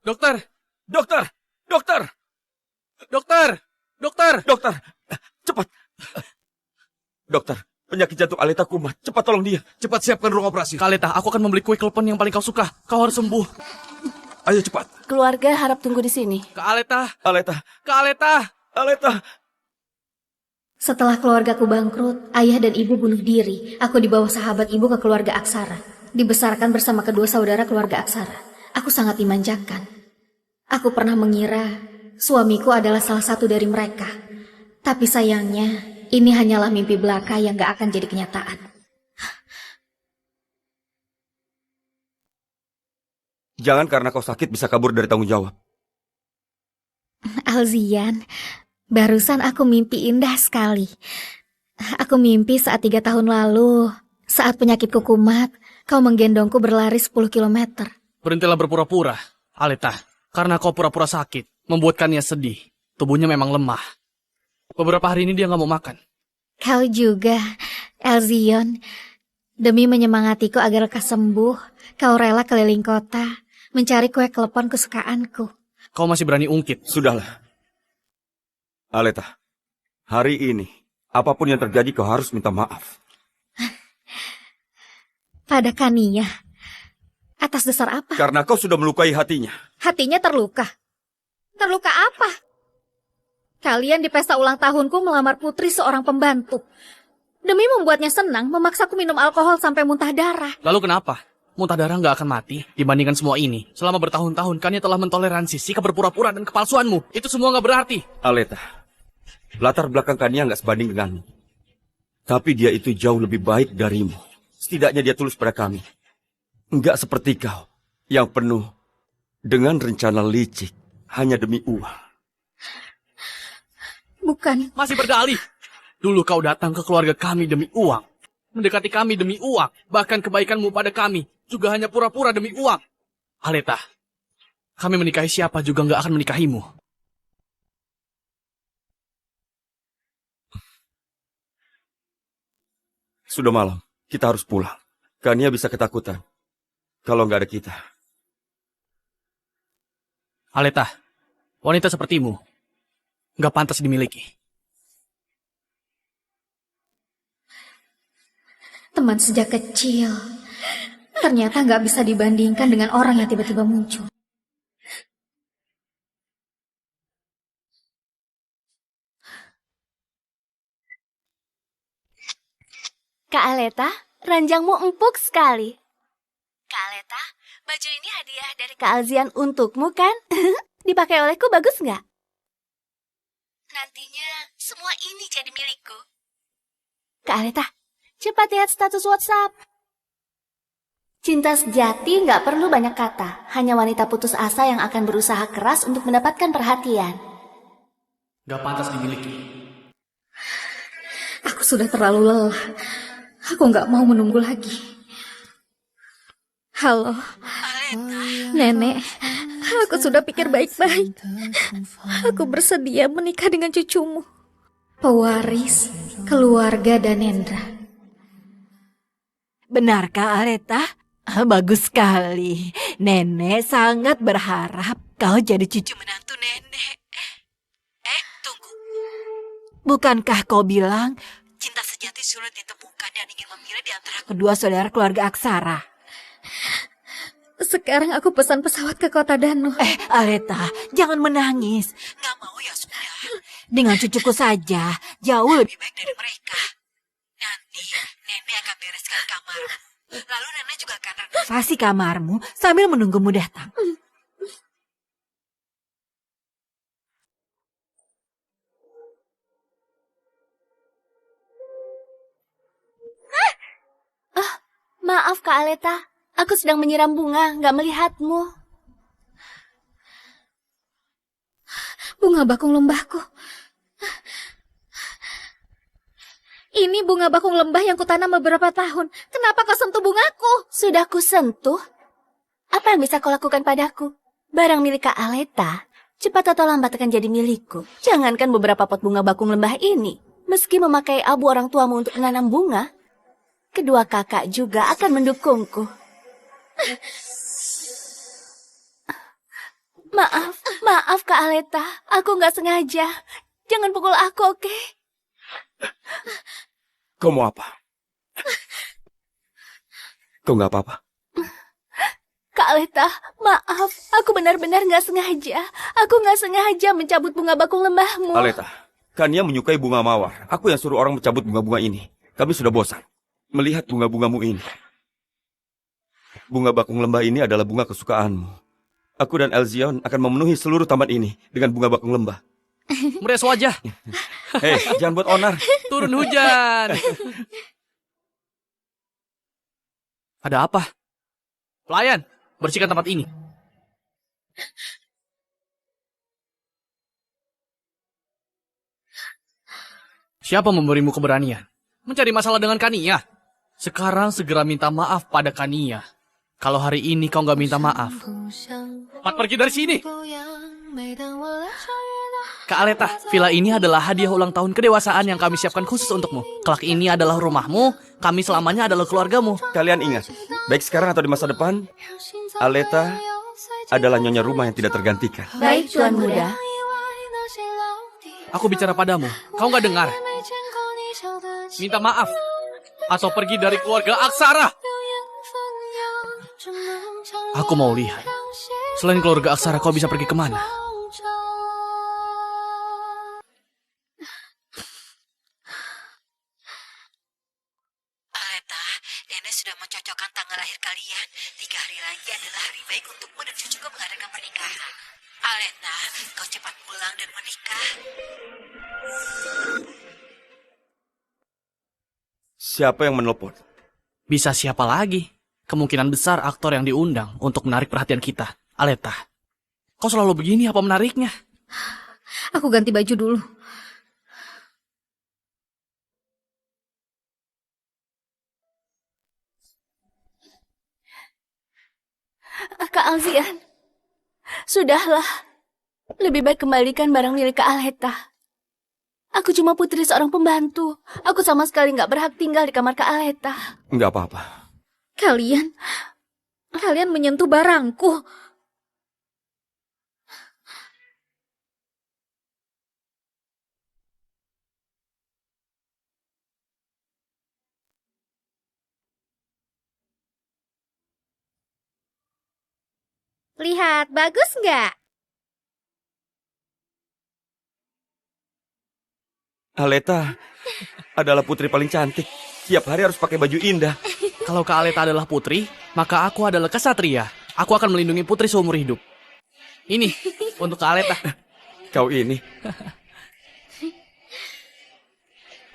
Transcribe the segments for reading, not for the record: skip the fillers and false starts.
Dokter! Dokter! Dokter! Dokter! Dokter! Dokter! Cepat! Dokter, penyakit jantung Aleta kumat. Cepat tolong dia. Cepat siapkan ruang operasi. Kak Aleta, aku akan membeli kue klepon yang paling kau suka. Kau harus sembuh. Ayo cepat. Keluarga harap tunggu di sini. Kak Aleta! Aleta! Kak Aleta! Aleta! Setelah keluargaku bangkrut, ayah dan ibu bunuh diri. Aku dibawa sahabat ibu ke keluarga Aksara. Dibesarkan bersama kedua saudara keluarga Aksara. Aku sangat dimanjakan. Aku pernah mengira suamiku adalah salah satu dari mereka. Tapi sayangnya, ini hanyalah mimpi belaka yang gak akan jadi kenyataan. Jangan karena kau sakit bisa kabur dari tanggung jawab. Alzian, barusan aku mimpi indah sekali. Aku mimpi saat 3 tahun lalu, saat penyakitku kumat, kau menggendongku berlari 10 kilometer. Berhentilah berpura-pura, Aleta. Karena kau pura-pura sakit, membuatkannya sedih. Tubuhnya memang lemah. Beberapa hari ini dia nggak mau makan. Kau juga, Alzion. Demi menyemangatiku agar lekas sembuh, kau rela keliling kota, mencari kue klepon kesukaanku. Kau masih berani ungkit. Sudahlah. Aleta, hari ini, apapun yang terjadi kau harus minta maaf. Pada Kania. Atas dasar apa? Karena kau sudah melukai hatinya. Hatinya terluka. Terluka apa? Kalian di pesta ulang tahunku melamar putri seorang pembantu. Demi membuatnya senang, memaksaku minum alkohol sampai muntah darah. Lalu kenapa? Muntah darah nggak akan mati dibandingkan semua ini. Selama bertahun-tahun, Kania telah mentoleransi sikap berpura-pura dan kepalsuanmu. Itu semua nggak berarti. Aleta, latar belakang Kania nggak sebanding denganmu. Tapi dia itu jauh lebih baik darimu. Setidaknya dia tulus pada kami. Nggak seperti kau, yang penuh dengan rencana licik hanya demi uang. Bukan. Masih berdalih. Dulu kau datang ke keluarga kami demi uang. Mendekati kami demi uang. Bahkan kebaikanmu pada kami juga hanya pura-pura demi uang. Aleta, kami menikahi siapa juga nggak akan menikahimu. Sudah malam, kita harus pulang. Kania bisa ketakutan kalau nggak ada kita. Aleta, wanita sepertimu nggak pantas dimiliki. Teman sejak kecil. Ternyata nggak bisa dibandingkan dengan orang yang tiba-tiba muncul. Kak Aleta, ranjangmu empuk sekali. Kak Aleta, baju ini hadiah dari Kak Alzian untukmu kan? Dipakai olehku bagus nggak? Nantinya semua ini jadi milikku. Kak Aleta, cepat lihat status WhatsApp. Cinta sejati nggak perlu banyak kata. Hanya wanita putus asa yang akan berusaha keras untuk mendapatkan perhatian. Nggak pantas dimiliki. Aku sudah terlalu lelah. Aku nggak mau menunggu lagi. Halo, Nenek. Aku sudah pikir baik-baik. Aku bersedia menikah dengan cucumu. Pewaris keluarga Danendra. Benarkah, Aleta? Bagus sekali. Nenek sangat berharap kau jadi cucu menantu nenek. Tunggu. Bukankah kau bilang cinta sejati sulit ditemukan dan ingin memilih di antara kedua saudara keluarga Aksara? Sekarang aku pesan pesawat ke kota Danu. Aleta, jangan menangis. Gak mau ya sudah. Dengan cucuku saja, jauh lebih baik dari mereka. Nanti, nenek akan bereskan kamarmu. Lalu nenek juga akan renovasi kamarmu sambil menunggumu datang. Maaf Kak Aleta, aku sedang menyiram bunga, nggak melihatmu. Bunga bakung lembahku. Ini bunga bakung lembah yang kutanam beberapa tahun. Kenapa kau sentuh bungaku? Sudah kusentuh. Apa yang bisa kau lakukan padaku? Barang milik Kak Aleta, cepat atau lambat akan jadi milikku. Jangankan beberapa pot bunga bakung lembah ini. Meski memakai abu orang tuamu untuk menanam bunga, kedua kakak juga akan mendukungku. Maaf Kak Aleta, aku nggak sengaja. Jangan pukul aku, oke? Kau mau apa? Kau nggak apa-apa? Kak Aleta, maaf. Aku benar-benar nggak sengaja. Aku nggak sengaja mencabut bunga bakung lembahmu. Aleta, Kania menyukai bunga mawar. Aku yang suruh orang mencabut bunga-bunga ini. Kami sudah bosan melihat bunga-bungamu ini. Bunga bakung lembah ini adalah bunga kesukaanmu. Aku dan Elzion akan memenuhi seluruh taman ini dengan bunga bakung lembah. Meres wajah. Hei, jangan buat onar. Turun hujan. Ada apa? Pelayan, bersihkan tempat ini. Siapa memberimu keberanian? Mencari masalah dengan Kania? Sekarang segera minta maaf pada Kania. Kalau hari ini kau nggak minta maaf, cepat pergi dari sini. Kak Aleta, villa ini adalah hadiah ulang tahun kedewasaan yang kami siapkan khusus untukmu. Kelak ini adalah rumahmu, kami selamanya adalah keluargamu. Kalian ingat, baik sekarang atau di masa depan, Aleta adalah nyonya rumah yang tidak tergantikan. Baik, Tuan Muda. Aku bicara padamu, kau nggak dengar? Minta maaf, atau pergi dari keluarga Aksara. Aku mau lihat, selain keluarga Aksara kau bisa pergi kemana? Aleta, Nenek sudah mencocokkan tanggal lahir kalian. 3 hari lagi adalah hari baik untukmu dan cucuku mengadakan pernikahan. Aleta, kau cepat pulang dan menikah. Siapa yang menelpon? Bisa siapa lagi? Kemungkinan besar aktor yang diundang untuk menarik perhatian kita. Aleta, kau selalu begini apa menariknya? Aku ganti baju dulu. Kak Alzian, sudahlah. Lebih baik kembalikan barang milik Kak Aleta. Aku cuma putri seorang pembantu. Aku sama sekali nggak berhak tinggal di kamar Kak Aleta. Nggak apa-apa. Kalian menyentuh barangku. Lihat, bagus nggak? Aleta adalah putri paling cantik. Tiap hari harus pakai baju indah. Kalau Kak Aleta adalah putri, maka aku adalah kesatria. Aku akan melindungi putri seumur hidup. Ini, untuk Kak Aleta. Kau ini.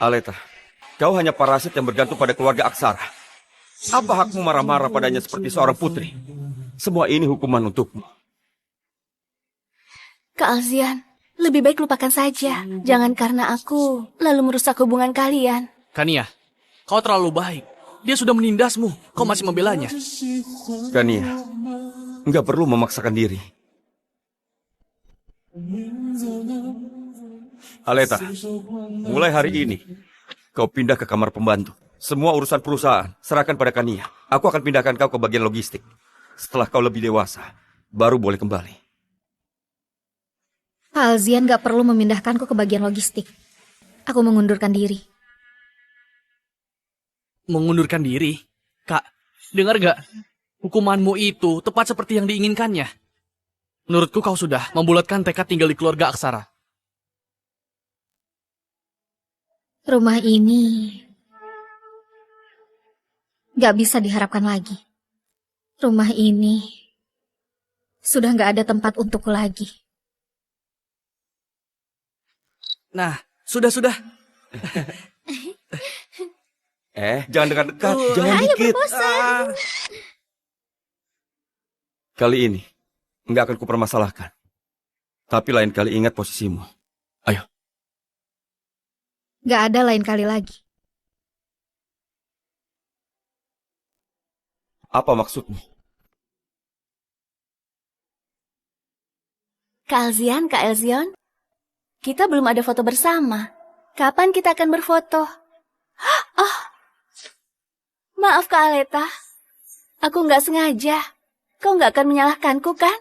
Aleta, kau hanya parasit yang bergantung pada keluarga Aksara. Apa hakmu marah-marah padanya seperti seorang putri? Semua ini hukuman untukmu. Kak Alzian, lebih baik lupakan saja. Jangan karena aku lalu merusak hubungan kalian. Kania, kau terlalu baik. Dia sudah menindasmu. Kau masih membelanya. Kania, nggak perlu memaksakan diri. Aleta, mulai hari ini, kau pindah ke kamar pembantu. Semua urusan perusahaan, serahkan pada Kania. Aku akan pindahkan kau ke bagian logistik. Setelah kau lebih dewasa, baru boleh kembali. Pak Alzian gak perlu memindahkanku ke bagian logistik. Aku mengundurkan diri. Mengundurkan diri? Kak, dengar gak? Hukumanmu itu tepat seperti yang diinginkannya. Menurutku kau sudah membulatkan tekad tinggal di keluarga Aksara. Rumah ini gak bisa diharapkan lagi. Rumah ini sudah gak ada tempat untukku lagi. Nah, sudah. Jangan dekat-dekat, jangan dikit. Kali ini, nggak akan kupermasalahkan. Tapi lain kali ingat posisimu. Ayo. Gak ada lain kali lagi. Apa maksudmu? Kak Alzian, Kak Elzion, kita belum ada foto bersama. Kapan kita akan berfoto? Oh, maaf Kak Aleta. Aku nggak sengaja. Kau nggak akan menyalahkanku, kan?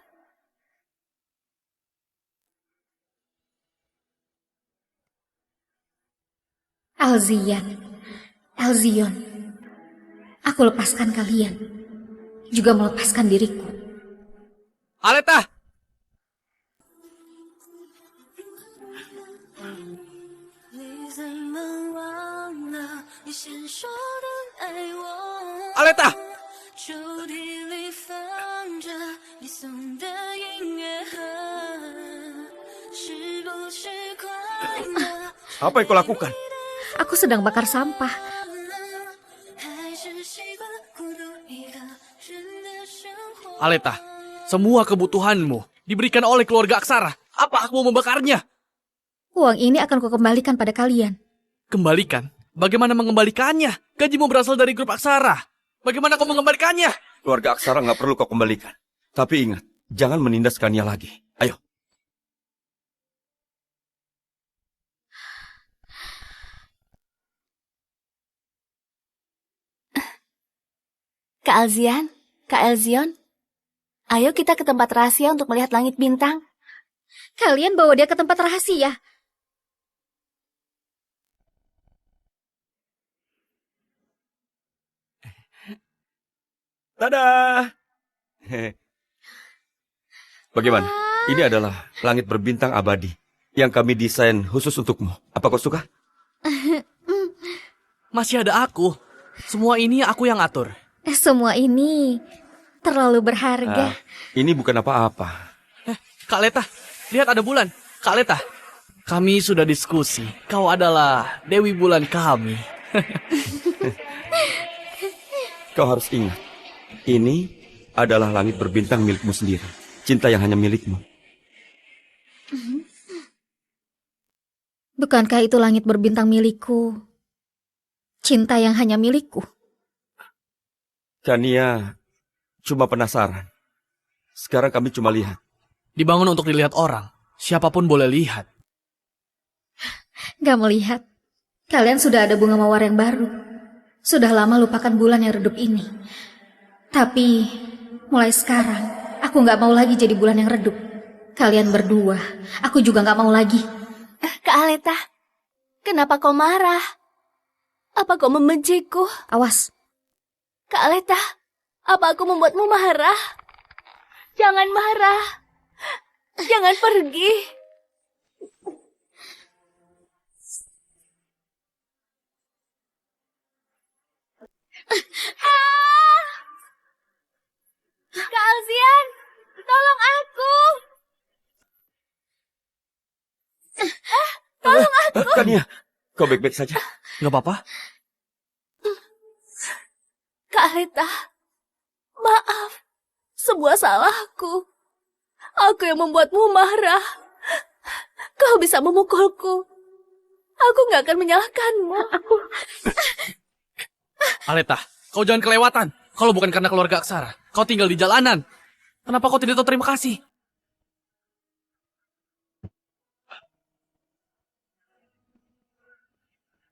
Alzian, Elzion, aku lepaskan kalian, juga melepaskan diriku. Aleta! Aleta! 抽屉里放着你送的音乐盒，是不是快乐？ Apa yang kau lakukan? Aku sedang bakar sampah. 还是习惯孤独一个人的生活？ Aleta, semua kebutuhanmu diberikan oleh keluarga Aksara. Apa aku mau membakarnya? Uang ini akan kukembalikan pada kalian. Kembalikan? Bagaimana mengembalikannya? Gajimu berasal dari grup Aksara. Bagaimana kau mengembalikannya? Keluarga Aksara nggak perlu kau kembalikan. Tapi ingat, jangan menindas Kania lagi. Ayo. Kak Alzian, Kak Elzion, ayo kita ke tempat rahasia untuk melihat langit bintang. Kalian bawa dia ke tempat rahasia. Dadah! Bagaimana? Ini adalah langit berbintang abadi yang kami desain khusus untukmu. Apa kau suka? Masih ada aku. Semua ini aku yang atur. Semua ini terlalu berharga. Ini bukan apa-apa. Kak Leta, lihat ada bulan. Kak Leta, kami sudah diskusi. Kau adalah Dewi Bulan kami. Kau harus ingat, ini adalah langit berbintang milikmu sendiri. Cinta yang hanya milikmu. Bukankah itu langit berbintang milikku? Cinta yang hanya milikku. Kania cuma penasaran. Sekarang kami cuma lihat. Dibangun untuk dilihat orang. Siapapun boleh lihat. Gak melihat. Kalian sudah ada bunga mawar yang baru. Sudah lama lupakan bulan yang redup ini. Tapi mulai sekarang aku gak mau lagi jadi bulan yang redup. Kalian berdua, aku juga gak mau lagi. Kak Aleta, kenapa kau marah? Apa kau membenciku? Awas, Kak Aleta, apa aku membuatmu marah? Jangan marah. Jangan pergi. Kak Alzian, tolong aku. Kania, kau baik-baik saja? Gak apa-apa? Kak Aleta, maaf. Sebuah salahku. Aku yang membuatmu marah. Kau bisa memukulku. Aku gak akan menyalahkanmu. Aleta, kau jangan kelewatan. Kalau bukan karena keluarga Aksara, kau tinggal di jalanan. Kenapa kau tidak tahu terima kasih?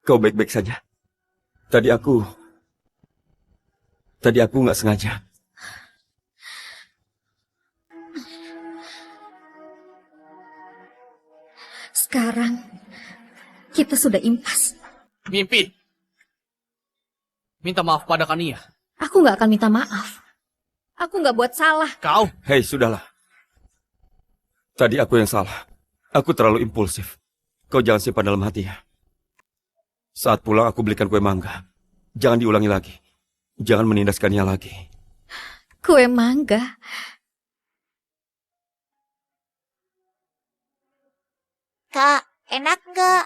Kau baik-baik saja? Tadi aku nggak sengaja. sekarang kita sudah impas. Mimpi. Minta maaf pada Kania. Aku gak akan minta maaf. Aku gak buat salah. Kau. Hei, sudahlah. Tadi aku yang salah. Aku terlalu impulsif. Kau jangan simpan dalam hati ya. Saat pulang aku belikan kue mangga. Jangan diulangi lagi. Jangan menindas Kania lagi. Kue mangga? Kak, enak nggak?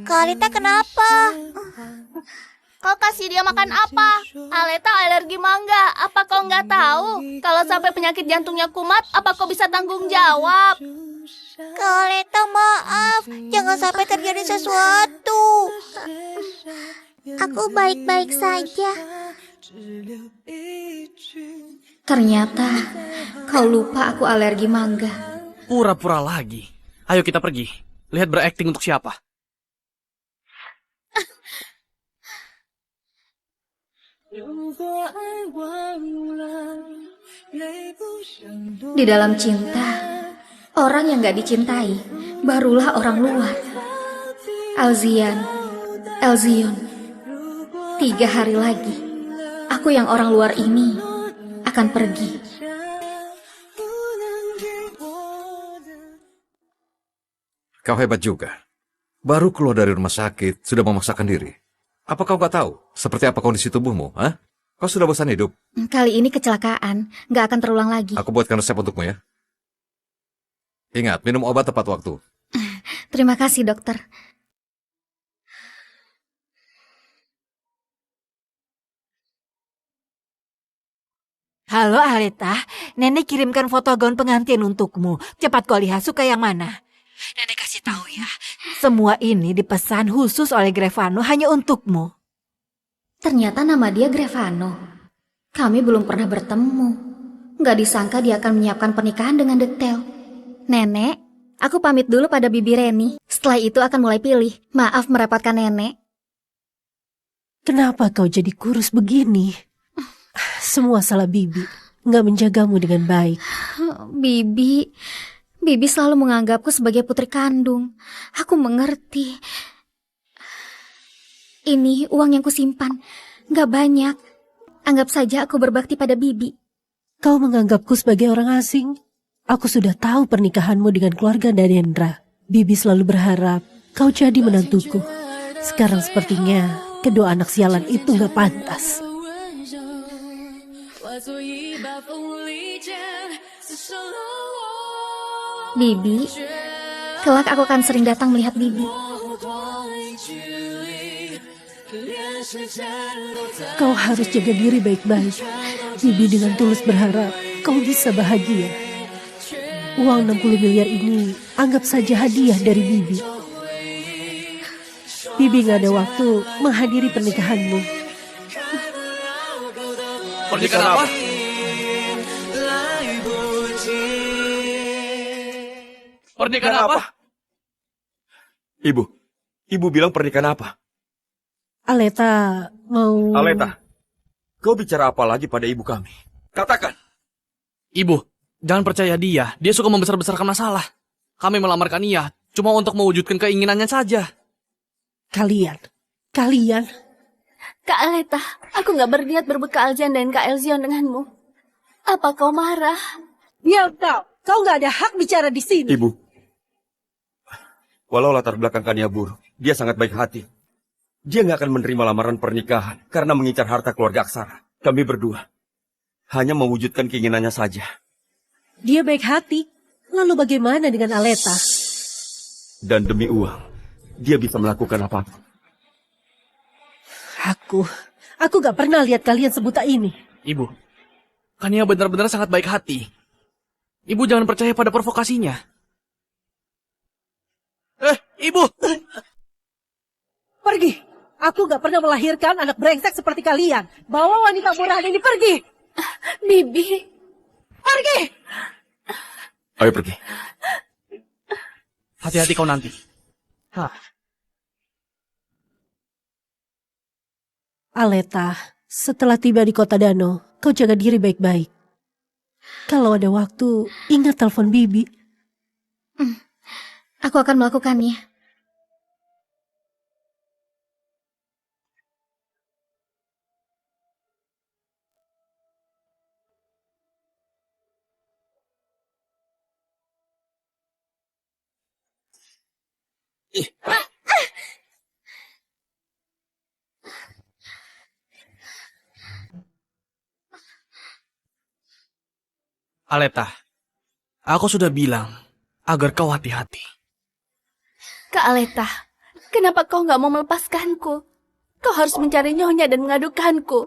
Kak Alita kenapa? Kau kasih dia makan apa? Aleta alergi mangga. Apa kau nggak tahu? Kalau sampai penyakit jantungnya kumat, apa kau bisa tanggung jawab? Kak Alita maaf, jangan sampai terjadi sesuatu. Aku baik-baik saja. Ternyata kau lupa aku alergi mangga. Pura-pura lagi. Ayo kita pergi. Lihat berakting untuk siapa. Di dalam cinta, Orang yang gak dicintai barulah orang luar. Elzion, 3 hari lagi, aku yang orang luar ini akan pergi. Kau hebat juga. Baru keluar dari rumah sakit, sudah memaksakan diri. Apa kau gak tahu seperti apa kondisi tubuhmu? Hah? Kau sudah bosan hidup? Kali ini kecelakaan, gak akan terulang lagi. Aku buatkan resep untukmu ya. Ingat, minum obat tepat waktu. Terima kasih, dokter. Halo Aleta, Nenek kirimkan foto gaun pengantin untukmu. Cepat kau lihat suka yang mana. Nenek kasih tahu ya, semua ini dipesan khusus oleh Grevano hanya untukmu. Ternyata nama dia Grevano. Kami belum pernah bertemu. Gak disangka dia akan menyiapkan pernikahan dengan detail. Nenek, aku pamit dulu pada Bibi Reni. Setelah itu akan mulai pilih. Maaf merepotkan Nenek. Kenapa kau jadi kurus begini? Semua salah Bibi. Nggak menjagamu dengan baik. Bibi selalu menganggapku sebagai putri kandung. Aku mengerti. Ini uang yang kusimpan. Gak banyak. Anggap saja aku berbakti pada Bibi. Kau menganggapku sebagai orang asing. Aku sudah tahu pernikahanmu dengan keluarga Danendra. Bibi selalu berharap kau jadi menantuku. Sekarang sepertinya kedua anak sialan itu gak pantas. Bibi, kelak aku akan sering datang melihat Bibi. Kau harus jaga diri baik-baik. Bibi dengan tulus berharap kau bisa bahagia. Uang 60 miliar ini anggap saja hadiah dari Bibi. Bibi gak ada waktu menghadiri pernikahanmu. Pernikahan apa? Pernikahan apa? Ibu bilang pernikahan apa? Aleta mau... Aleta, kau bicara apa lagi pada ibu kami? Katakan. Ibu, jangan percaya dia. Dia suka membesar-besarkan masalah. Kami melamarkan ia cuma untuk mewujudkan keinginannya saja. Kalian. Kak Aleta, aku gak berniat berbekal Alzian dan Kak Elzion denganmu. Apa kau marah? Diam kau gak ada hak bicara di sini. Ibu, walau latar belakang Kania buruk, dia sangat baik hati. Dia nggak akan menerima lamaran pernikahan karena mengincar harta keluarga Aksara. Kami berdua hanya mewujudkan keinginannya saja. Dia baik hati. Lalu bagaimana dengan Aleta? Dan demi uang, dia bisa melakukan apapun. Aku gak pernah lihat kalian sebuta ini. Ibu, Kania benar-benar sangat baik hati. Ibu jangan percaya pada provokasinya. Ibu! Pergi! Aku gak pernah melahirkan anak brengsek seperti kalian. Bawa wanita murahan ini pergi! Bibi. Pergi! Ayo pergi. Hati-hati kau nanti. Aleta, setelah tiba di kota Dano, kau jaga diri baik-baik. Kalau ada waktu, ingat telepon Bibi. Aku akan melakukannya. Aleta, aku sudah bilang agar kau hati-hati. Kak Aleta, kenapa kau gak mau melepaskanku? Kau harus mencari nyonya dan mengadukanku.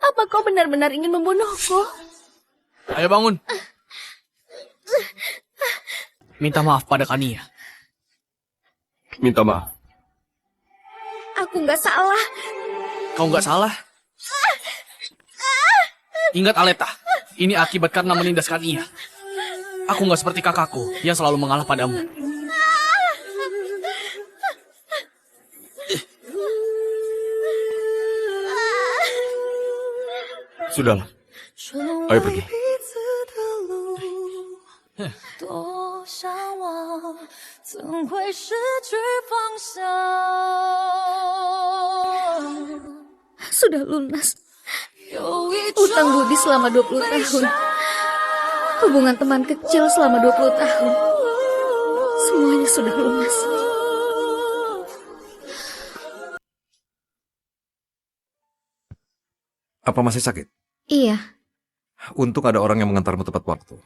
Apa kau benar-benar ingin membunuhku? Ayo bangun. Minta maaf pada Kania. Minta maaf. Aku gak salah. Kau nggak salah. Ingat Aleta, ini akibat karena menindaskan ia. Aku nggak seperti kakakku yang selalu mengalah padamu. Sudahlah. Ayo pergi. 向往，怎会失去方向？ Sudah lunas. 有一种 Utang budi selama 20 tahun. Hubungan teman kecil selama 20 tahun. Semuanya sudah lunas. Apa masih sakit? Iya, Untung ada orang yang mengantarmu tepat waktu.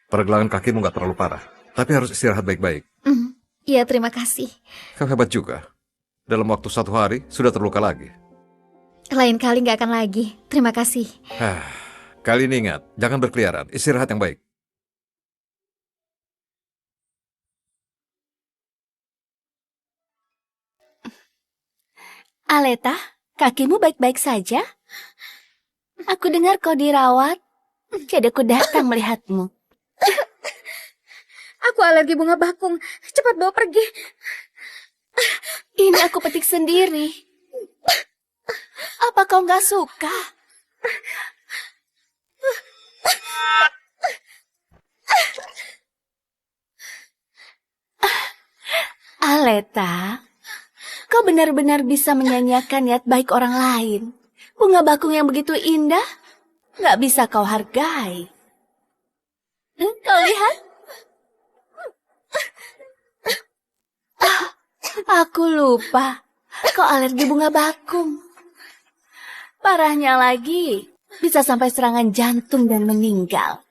Pergelangan kakimu nggak terlalu parah, tapi harus istirahat baik-baik. iya terima kasih. Kau hebat juga. Dalam waktu 1 hari, sudah terluka lagi. Lain kali nggak akan lagi. Terima kasih. Kali ini ingat, jangan berkeliaran, istirahat yang baik. Aleta, kakimu baik-baik saja? Aku dengar kau dirawat. Jadi aku datang melihatmu. Aku alergi bunga bakung. Cepat bawa pergi. Ini aku petik sendiri. Apa kau nggak suka? Aleta, kau benar-benar bisa menyanyiakan niat baik orang lain. Bunga bakung yang begitu indah, nggak bisa kau hargai. Kau lihat? Aku lupa, kau alergi bunga bakung. Parahnya lagi, bisa sampai serangan jantung dan meninggal.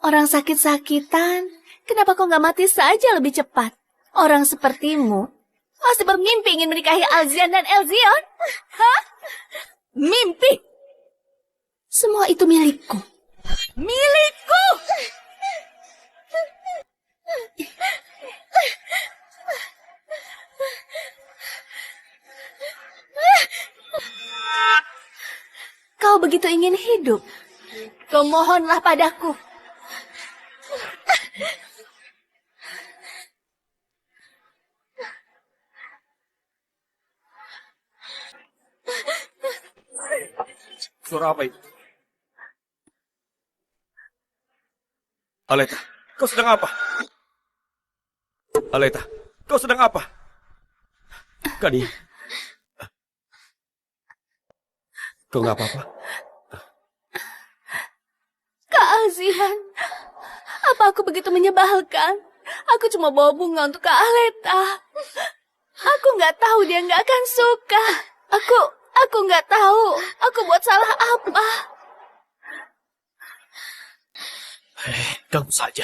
Orang sakit-sakitan, kenapa kau nggak mati saja lebih cepat? Orang sepertimu masih bermimpi ingin menikahi Alzian dan Elzion? Hah? Mimpi? Semua itu milikku. Milikku! Kau begitu ingin hidup. Kau mohonlah padaku. Suara apa itu? Aleta, kau sedang apa? Aleta, kau sedang apa? Kani, kau nggak apa-apa? Kak Alzian, apa aku begitu menyebalkan? Aku cuma bawa bunga untuk Kak Aleta. Aku nggak tahu dia nggak akan suka. Aku nggak tahu. Aku buat salah apa? Ganggu saja.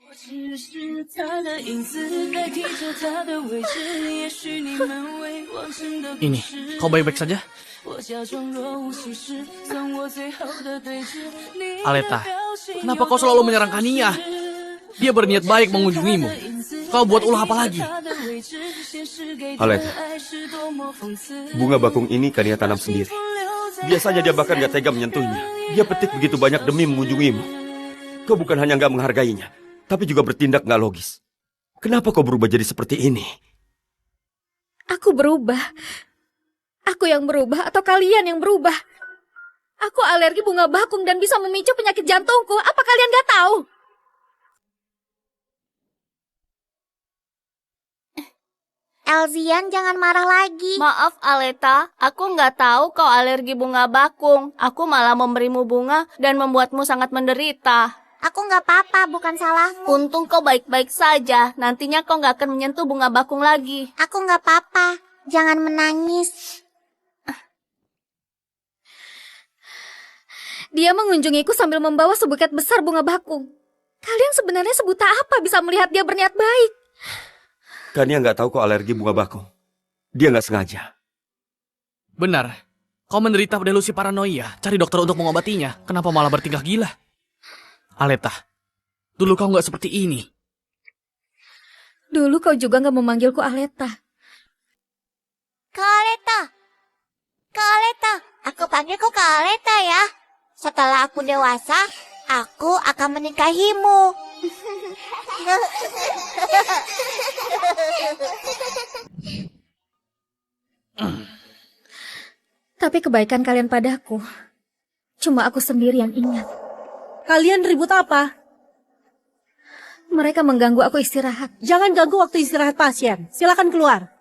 我只是他的影子，代替着他的位置。也许你们未完成的故 Ini, 事。 kau baik-baik saja? 我假装若无其事，算我最后的对峙。你的 Aleta, 表情 kenapa kau selalu menyerang Kania? Dia berniat baik mengunjungimu. Kau buat ulah apa lagi? Aleta, bunga bakung ini Kania tanam sendiri. Biasanya dia bahkan gak tega menyentuhnya. Dia petik begitu banyak demi mengunjungimu. Kau bukan hanya gak menghargainya, tapi juga bertindak gak logis. Kenapa kau berubah jadi seperti ini? Aku berubah. Aku yang berubah atau kalian yang berubah? Aku alergi bunga bakung dan bisa memicu penyakit jantungku. Apa kalian gak tahu? Elzian, jangan marah lagi. Maaf Aleta, aku nggak tahu kau alergi bunga bakung. Aku malah memberimu bunga dan membuatmu sangat menderita. Aku nggak apa-apa, bukan salahmu. Untung kau baik-baik saja. Nantinya kau nggak akan menyentuh bunga bakung lagi. Aku nggak apa-apa. Jangan menangis. Dia mengunjungiku sambil membawa sebuket besar bunga bakung. Kalian sebenarnya sebuta apa bisa melihat dia berniat baik? Kania nggak tahu kau alergi bunga bakung. Dia nggak sengaja. Benar. Kau menderita delusi paranoia. Cari dokter untuk mengobatinya. Kenapa malah bertingkah gila? Aleta, dulu kau nggak seperti ini. Dulu kau juga nggak memanggilku Aleta. Kak Aleta. Kak Aleta. Aku panggil kau Kak Aleta ya. Setelah aku dewasa, aku akan menikahimu. Tapi kebaikan kalian padaku Cuma aku sendiri yang ingat. Kalian ribut apa? Mereka mengganggu aku istirahat. Jangan ganggu waktu istirahat pasien. Silakan keluar.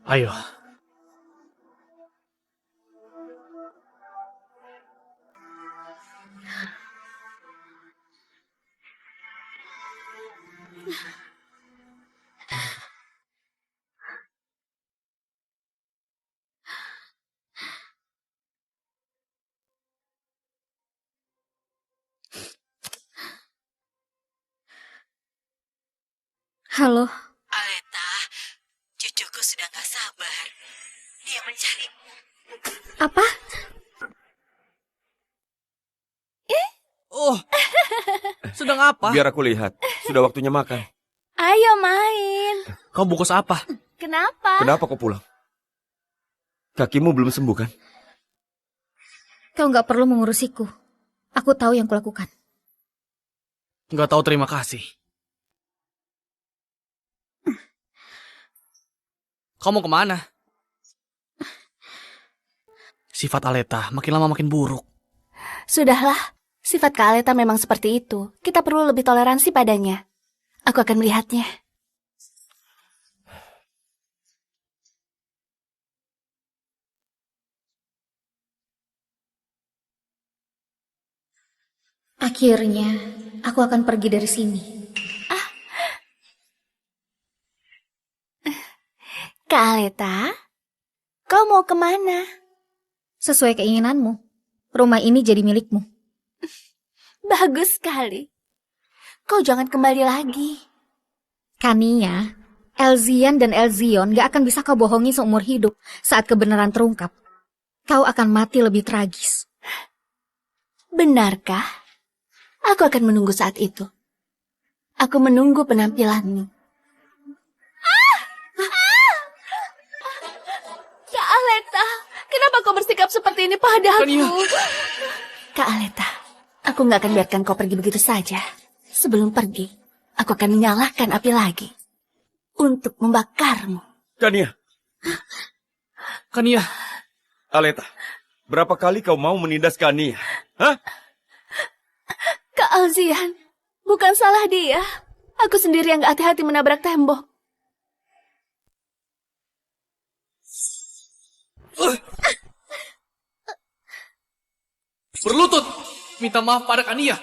Ayo. Halo, Aleta, cucuku sudah gak sabar. Dia mencarimu. apa? Oh, sedang apa? Biar aku lihat. Sudah waktunya makan. Ayo main. Kau bungkus apa? Kenapa? Kenapa kau pulang? Kakimu belum sembuh kan? Kau nggak perlu mengurusiku. Aku tahu yang kulakukan. Nggak tahu terima kasih. Kau mau kemana? Sifat Aleta makin lama makin buruk. Sudahlah, sifat Kak Aleta memang seperti itu. Kita perlu lebih toleransi padanya. Aku akan melihatnya. Akhirnya, aku akan pergi dari sini. Kak Aleta, kau mau kemana? Sesuai keinginanmu, rumah ini jadi milikmu. Bagus sekali. Kau jangan kembali lagi. Kania, Elzian dan Elzion gak akan bisa kau bohongi seumur hidup saat kebenaran terungkap. Kau akan mati lebih tragis. Benarkah? Aku akan menunggu saat itu. Aku menunggu penampilanmu. Kak Aleta, kenapa kau bersikap seperti ini padaku? Kania. Kak Aleta, aku nggak akan biarkan kau pergi begitu saja. Sebelum pergi, aku akan menyalakan api lagi untuk membakarmu. Kania, Kania, Aleta, berapa kali kau mau menindas Kania? Hah? Kak Alzian, bukan salah dia. Aku sendiri yang gak hati-hati menabrak tembok. berlutut. Minta maaf pada Kania.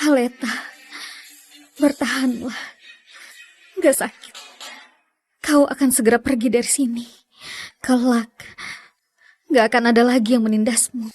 Aleta, bertahanlah. Gak sakit. Kau akan segera pergi dari sini. Kelak, gak akan ada lagi yang menindasmu.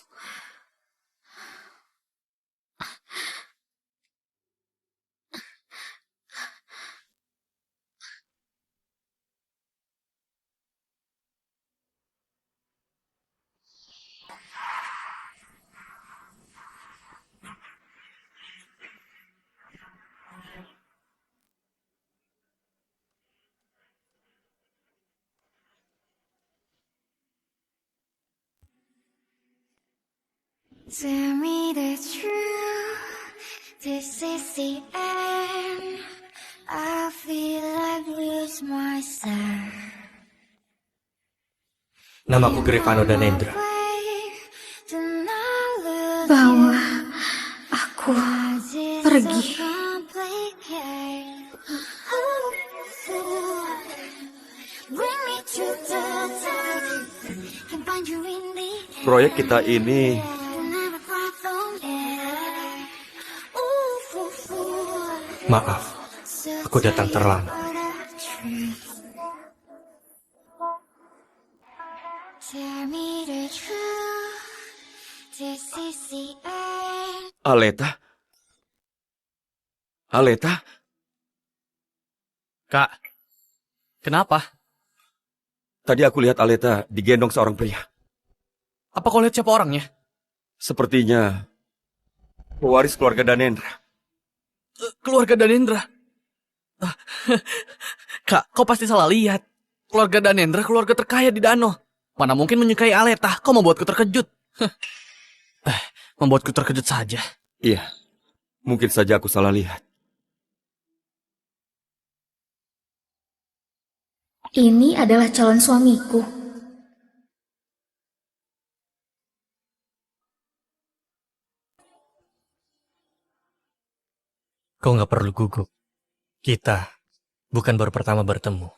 Tell me the truth, this is the end. I feel like lose myself. Namaku Grevano Danendra. Bawa aku pergi. Proyek kita ini Maaf, aku datang terlambat. Tell me the truth, this is the end. Aleta? Aleta? Kak, kenapa? Tadi aku lihat Aleta digendong seorang pria. Apa kau lihat siapa orangnya? Sepertinya pewaris keluarga Danendra. Keluarga Danendra. Kak, kau pasti salah lihat. Keluarga Danendra keluarga terkaya di Danau. Mana mungkin menyukai Aleta? Kau membuatku terkejut. Membuatku terkejut saja. Iya, mungkin saja aku salah lihat. Ini adalah calon suamiku. Kau nggak perlu gugup. Kita bukan baru pertama bertemu.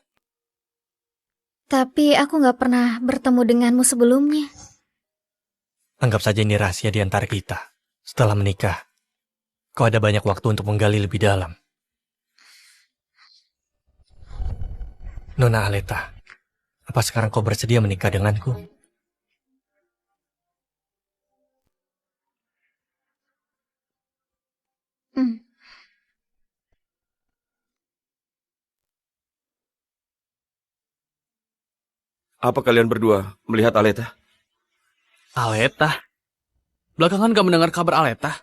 Tapi aku nggak pernah bertemu denganmu sebelumnya. Anggap saja ini rahasia di antara kita. Setelah menikah, kau ada banyak waktu untuk menggali lebih dalam. Nona Aleta, apa sekarang kau bersedia menikah denganku? Apa kalian berdua melihat Aleta? Aleta? Belakangan gak mendengar kabar Aleta?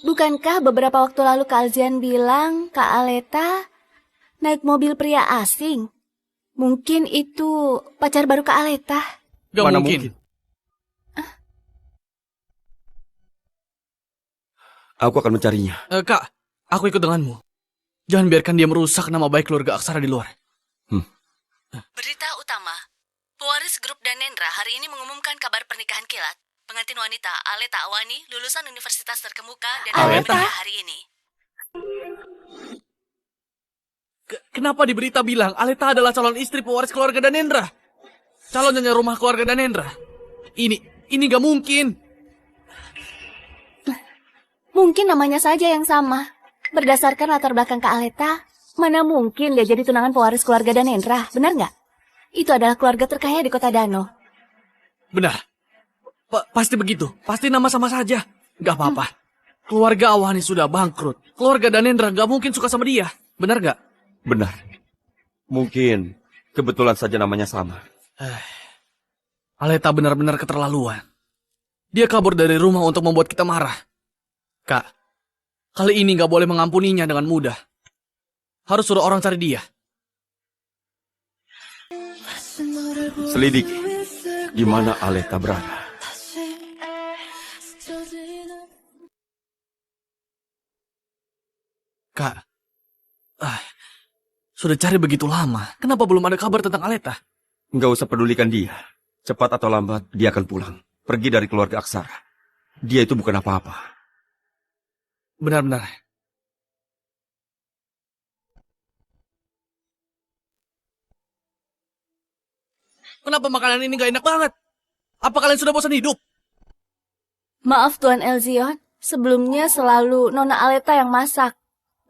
Bukankah beberapa waktu lalu Kak Alzian bilang Kak Aleta naik mobil pria asing? Mungkin itu pacar baru Kak Aleta. Gak Mana mungkin. Aku akan mencarinya. Kak, aku ikut denganmu. Jangan biarkan dia merusak nama baik keluarga Aksara di luar. Berita utama. Pewaris grup Danendra hari ini mengumumkan kabar pernikahan kilat. Pengantin wanita Aleta Awani lulusan universitas terkemuka dan Aleta? menikah hari ini. Kenapa di berita bilang Aleta adalah calon istri pewaris keluarga Danendra? Calon nyonya rumah keluarga Danendra. Ini gak mungkin. Mungkin namanya saja yang sama. Berdasarkan latar belakang Kak Aleta, mana mungkin dia jadi tunangan pewaris keluarga Danendra, benar nggak? Itu adalah keluarga terkaya di kota Danau. Benar. Pasti begitu. Pasti nama sama saja. Gak apa-apa. Keluarga Awani sudah bangkrut. Keluarga Danendra gak mungkin suka sama dia. Benar gak? Benar. Mungkin kebetulan saja namanya sama. Aleta benar-benar keterlaluan. Dia kabur dari rumah untuk membuat kita marah. Kak, kali ini gak boleh mengampuninya dengan mudah. Harus suruh orang cari dia. Selidiki di mana Aleta berada. Kak, sudah cari begitu lama. Kenapa belum ada kabar tentang Aleta? Nggak usah pedulikan dia. Cepat atau lambat dia akan pulang. Pergi dari keluarga Aksara. Dia itu bukan apa-apa. Benar-benar. Kenapa makanan ini gak enak banget? Apa kalian sudah bosan hidup? Maaf Tuan Elzion, sebelumnya selalu Nona Aleta yang masak.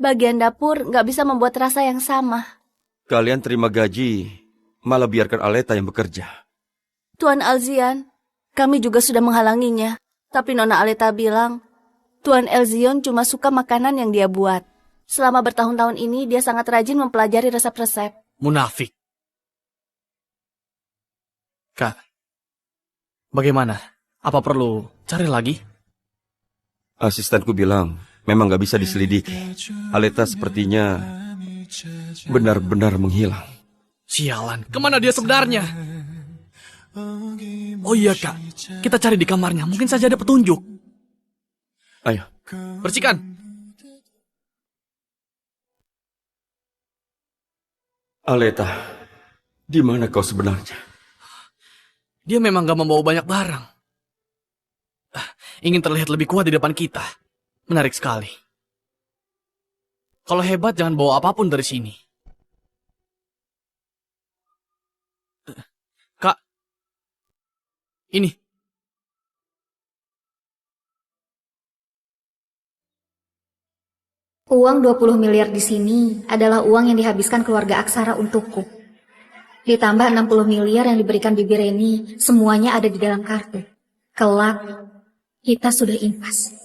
Bagian dapur nggak bisa membuat rasa yang sama. Kalian terima gaji, malah biarkan Aleta yang bekerja. Tuan Elzion, kami juga sudah menghalanginya. Tapi Nona Aleta bilang, Tuan Elzion cuma suka makanan yang dia buat. Selama bertahun-tahun ini, dia sangat rajin mempelajari resep-resep. Munafik. Kak, bagaimana? Apa perlu cari lagi? Asistenku bilang, memang nggak bisa diselidiki. Aleta sepertinya benar-benar menghilang. Sialan, kemana dia sebenarnya? Oh iya Kak, kita cari di kamarnya, mungkin saja ada petunjuk. Ayo. Bersihkan. Aleta, di mana kau sebenarnya? Dia memang gak membawa banyak barang. Ingin terlihat lebih kuat di depan kita. Menarik sekali. Kalau hebat jangan bawa apapun dari sini. Kak, ini. Uang 20 miliar di sini adalah uang yang dihabiskan keluarga Aksara untukku. Ditambah 60 miliar yang diberikan Bibi Reni, semuanya ada di dalam kartu. Kelak, Kita sudah impas.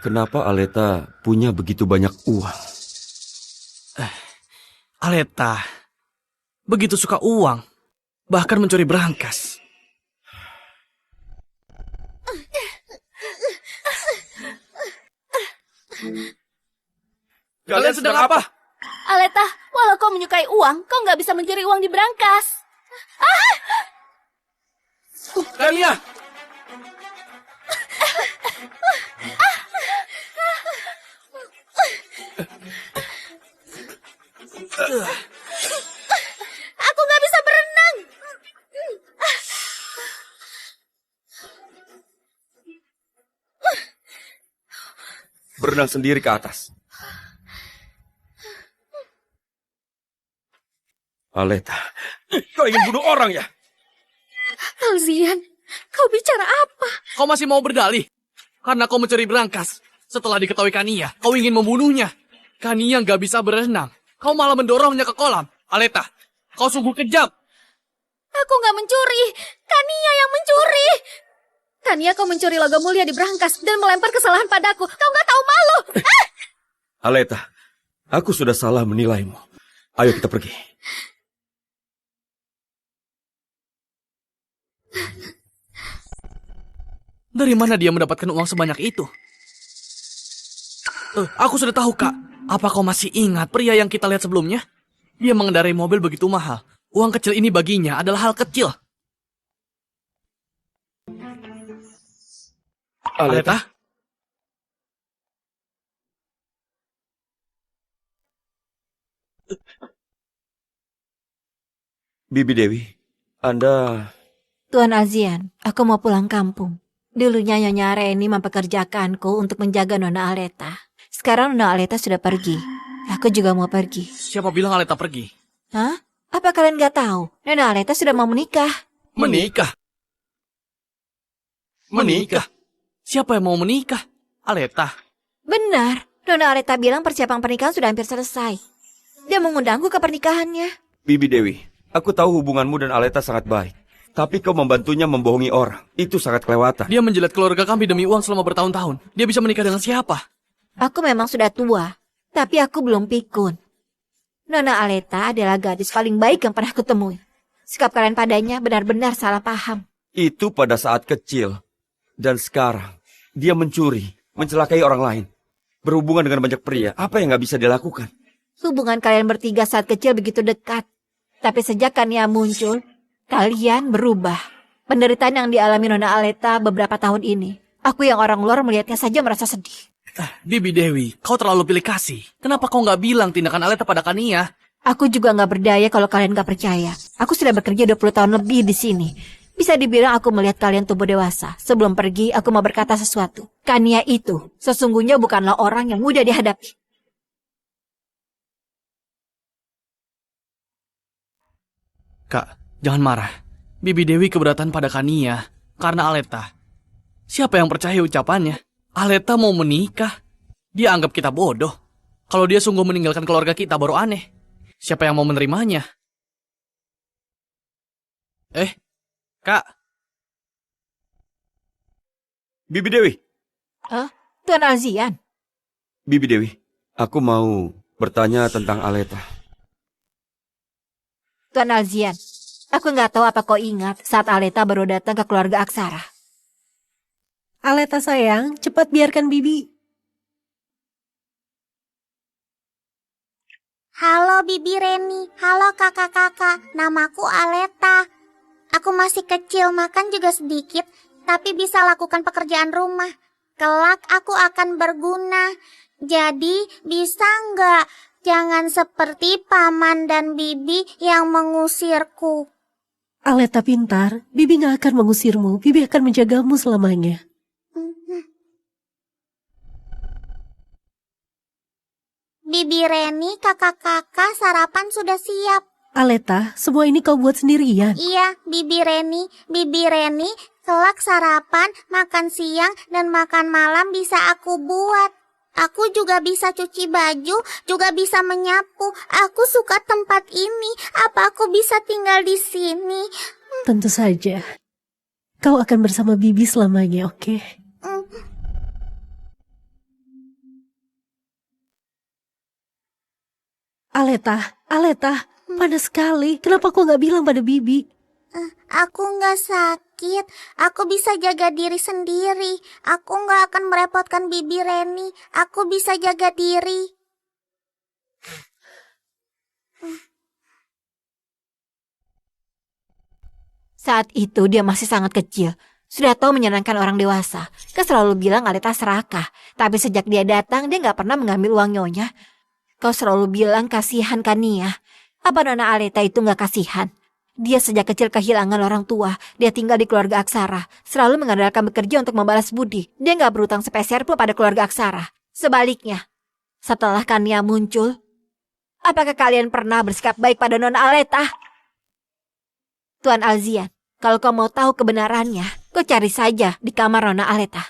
Kenapa Aleta punya begitu banyak uang? Aleta begitu suka uang, bahkan mencuri berangkas. Kalian sedang apa? Aleta, walau kau menyukai uang, kau nggak bisa mencuri uang di berangkas. Kania! Aku nggak bisa berenang. Berenang sendiri ke atas. Aleta, kau ingin bunuh orang ya? Alzian, kau bicara apa? Kau masih mau berdalih? Karena kau mencuri berangkas. Setelah diketahui Kania, kau ingin membunuhnya. Kania nggak bisa berenang. Kau malah mendorongnya ke kolam. Aleta, kau sungguh kejam. Aku nggak mencuri. Kania yang mencuri. Kania, kau mencuri logam mulia di berangkas dan melempar kesalahan padaku. Kau nggak tahu malu. Aleta, aku sudah salah menilaimu. Ayo kita pergi. Dari mana dia mendapatkan uang sebanyak itu? Aku sudah tahu, Kak. Apa kau masih ingat pria yang kita lihat sebelumnya? Dia mengendarai mobil begitu mahal. Uang kecil ini baginya adalah hal kecil. Aleta? Bibi Dewi, Anda... Tuan Azian, aku mau pulang kampung. Dulunya Nyonya Reni mempekerjakanku untuk menjaga Nona Aleta. Sekarang Nona Aleta sudah pergi. Aku juga mau pergi. Siapa bilang Aleta pergi? Hah? Apa kalian gak tahu? Nona Aleta sudah mau menikah. Menikah? Menikah? Siapa yang mau menikah? Aleta? Benar. Nona Aleta bilang persiapan pernikahan sudah hampir selesai. Dia mengundangku ke pernikahannya. Bibi Dewi, aku tahu hubunganmu dan Aleta sangat baik. Tapi kau membantunya membohongi orang. Itu sangat kelewatan. Dia menjilat keluarga kami demi uang selama bertahun-tahun. Dia bisa menikah dengan siapa? Aku memang sudah tua, tapi aku belum pikun. Nona Aleta adalah gadis paling baik yang pernah kutemui. Sikap kalian padanya benar-benar salah paham. Itu pada saat kecil. Dan sekarang, dia mencuri, mencelakai orang lain. Berhubungan dengan banyak pria, apa yang gak bisa dilakukan? Hubungan kalian bertiga saat kecil begitu dekat. Tapi sejak Kania muncul, kalian berubah. Penderitaan yang dialami Nona Aleta beberapa tahun ini, aku yang orang luar melihatnya saja merasa sedih. Bibi Dewi, kau terlalu pilih kasih. Kenapa kau nggak bilang tindakan Aleta pada Kania? Aku juga nggak berdaya kalau kalian nggak percaya. Aku sudah bekerja 20 tahun lebih di sini. Bisa dibilang aku melihat kalian tumbuh dewasa. Sebelum pergi, aku mau berkata sesuatu. Kania itu sesungguhnya bukanlah orang yang mudah dihadapi. Kak, jangan marah. Bibi Dewi keberatan pada Kania karena Aleta. Siapa yang percaya ucapannya? Aleta mau menikah. Dia anggap kita bodoh. Kalau dia sungguh meninggalkan keluarga kita baru aneh. Siapa yang mau menerimanya? Kak. Bibi Dewi. Tuan Alzian. Bibi Dewi, aku mau bertanya tentang Aleta. Tuan Alzian, aku nggak tahu apa kau ingat saat Aleta baru datang ke keluarga Aksara. Aleta sayang, cepat biarkan Bibi. Halo Bibi Reni, halo kakak-kakak, namaku Aleta. Aku masih kecil, makan juga sedikit, tapi bisa lakukan pekerjaan rumah. Kelak aku akan berguna, jadi bisa nggak? Jangan seperti paman dan bibi yang mengusirku. Aleta pintar, Bibi gak akan mengusirmu. Bibi akan menjagamu selamanya. Bibi Reni, kakak-kakak, sarapan sudah siap. Aleta, semua ini kau buat sendirian. Iya, Bibi Reni, kelak sarapan, makan siang, dan makan malam bisa aku buat. Aku juga bisa cuci baju, juga bisa menyapu. Aku suka tempat ini. Apa aku bisa tinggal di sini? Tentu saja. Kau akan bersama Bibi selamanya, oke? Aleta, panas sekali. Kenapa kau nggak bilang pada Bibi? Aku nggak sakit. Aku bisa jaga diri sendiri. Aku nggak akan merepotkan Bibi Reni. Aku bisa jaga diri. Saat itu dia masih sangat kecil. Sudah tahu menyenangkan orang dewasa. Kau selalu bilang Aleta serakah. Tapi sejak dia datang, dia nggak pernah mengambil uang nyonya. Kau selalu bilang kasihan Kania. Apa Nona Aleta itu nggak kasihan? Dia sejak kecil kehilangan orang tua. Dia tinggal di keluarga Aksara. Selalu mengandalkan bekerja untuk membalas budi. Dia nggak berutang sepeser pun pada keluarga Aksara. Sebaliknya, setelah Kania muncul, apakah kalian pernah bersikap baik pada Nona Aleta? Tuan Alzian, kalau kau mau tahu kebenarannya, kau cari saja di kamar Nona Aleta.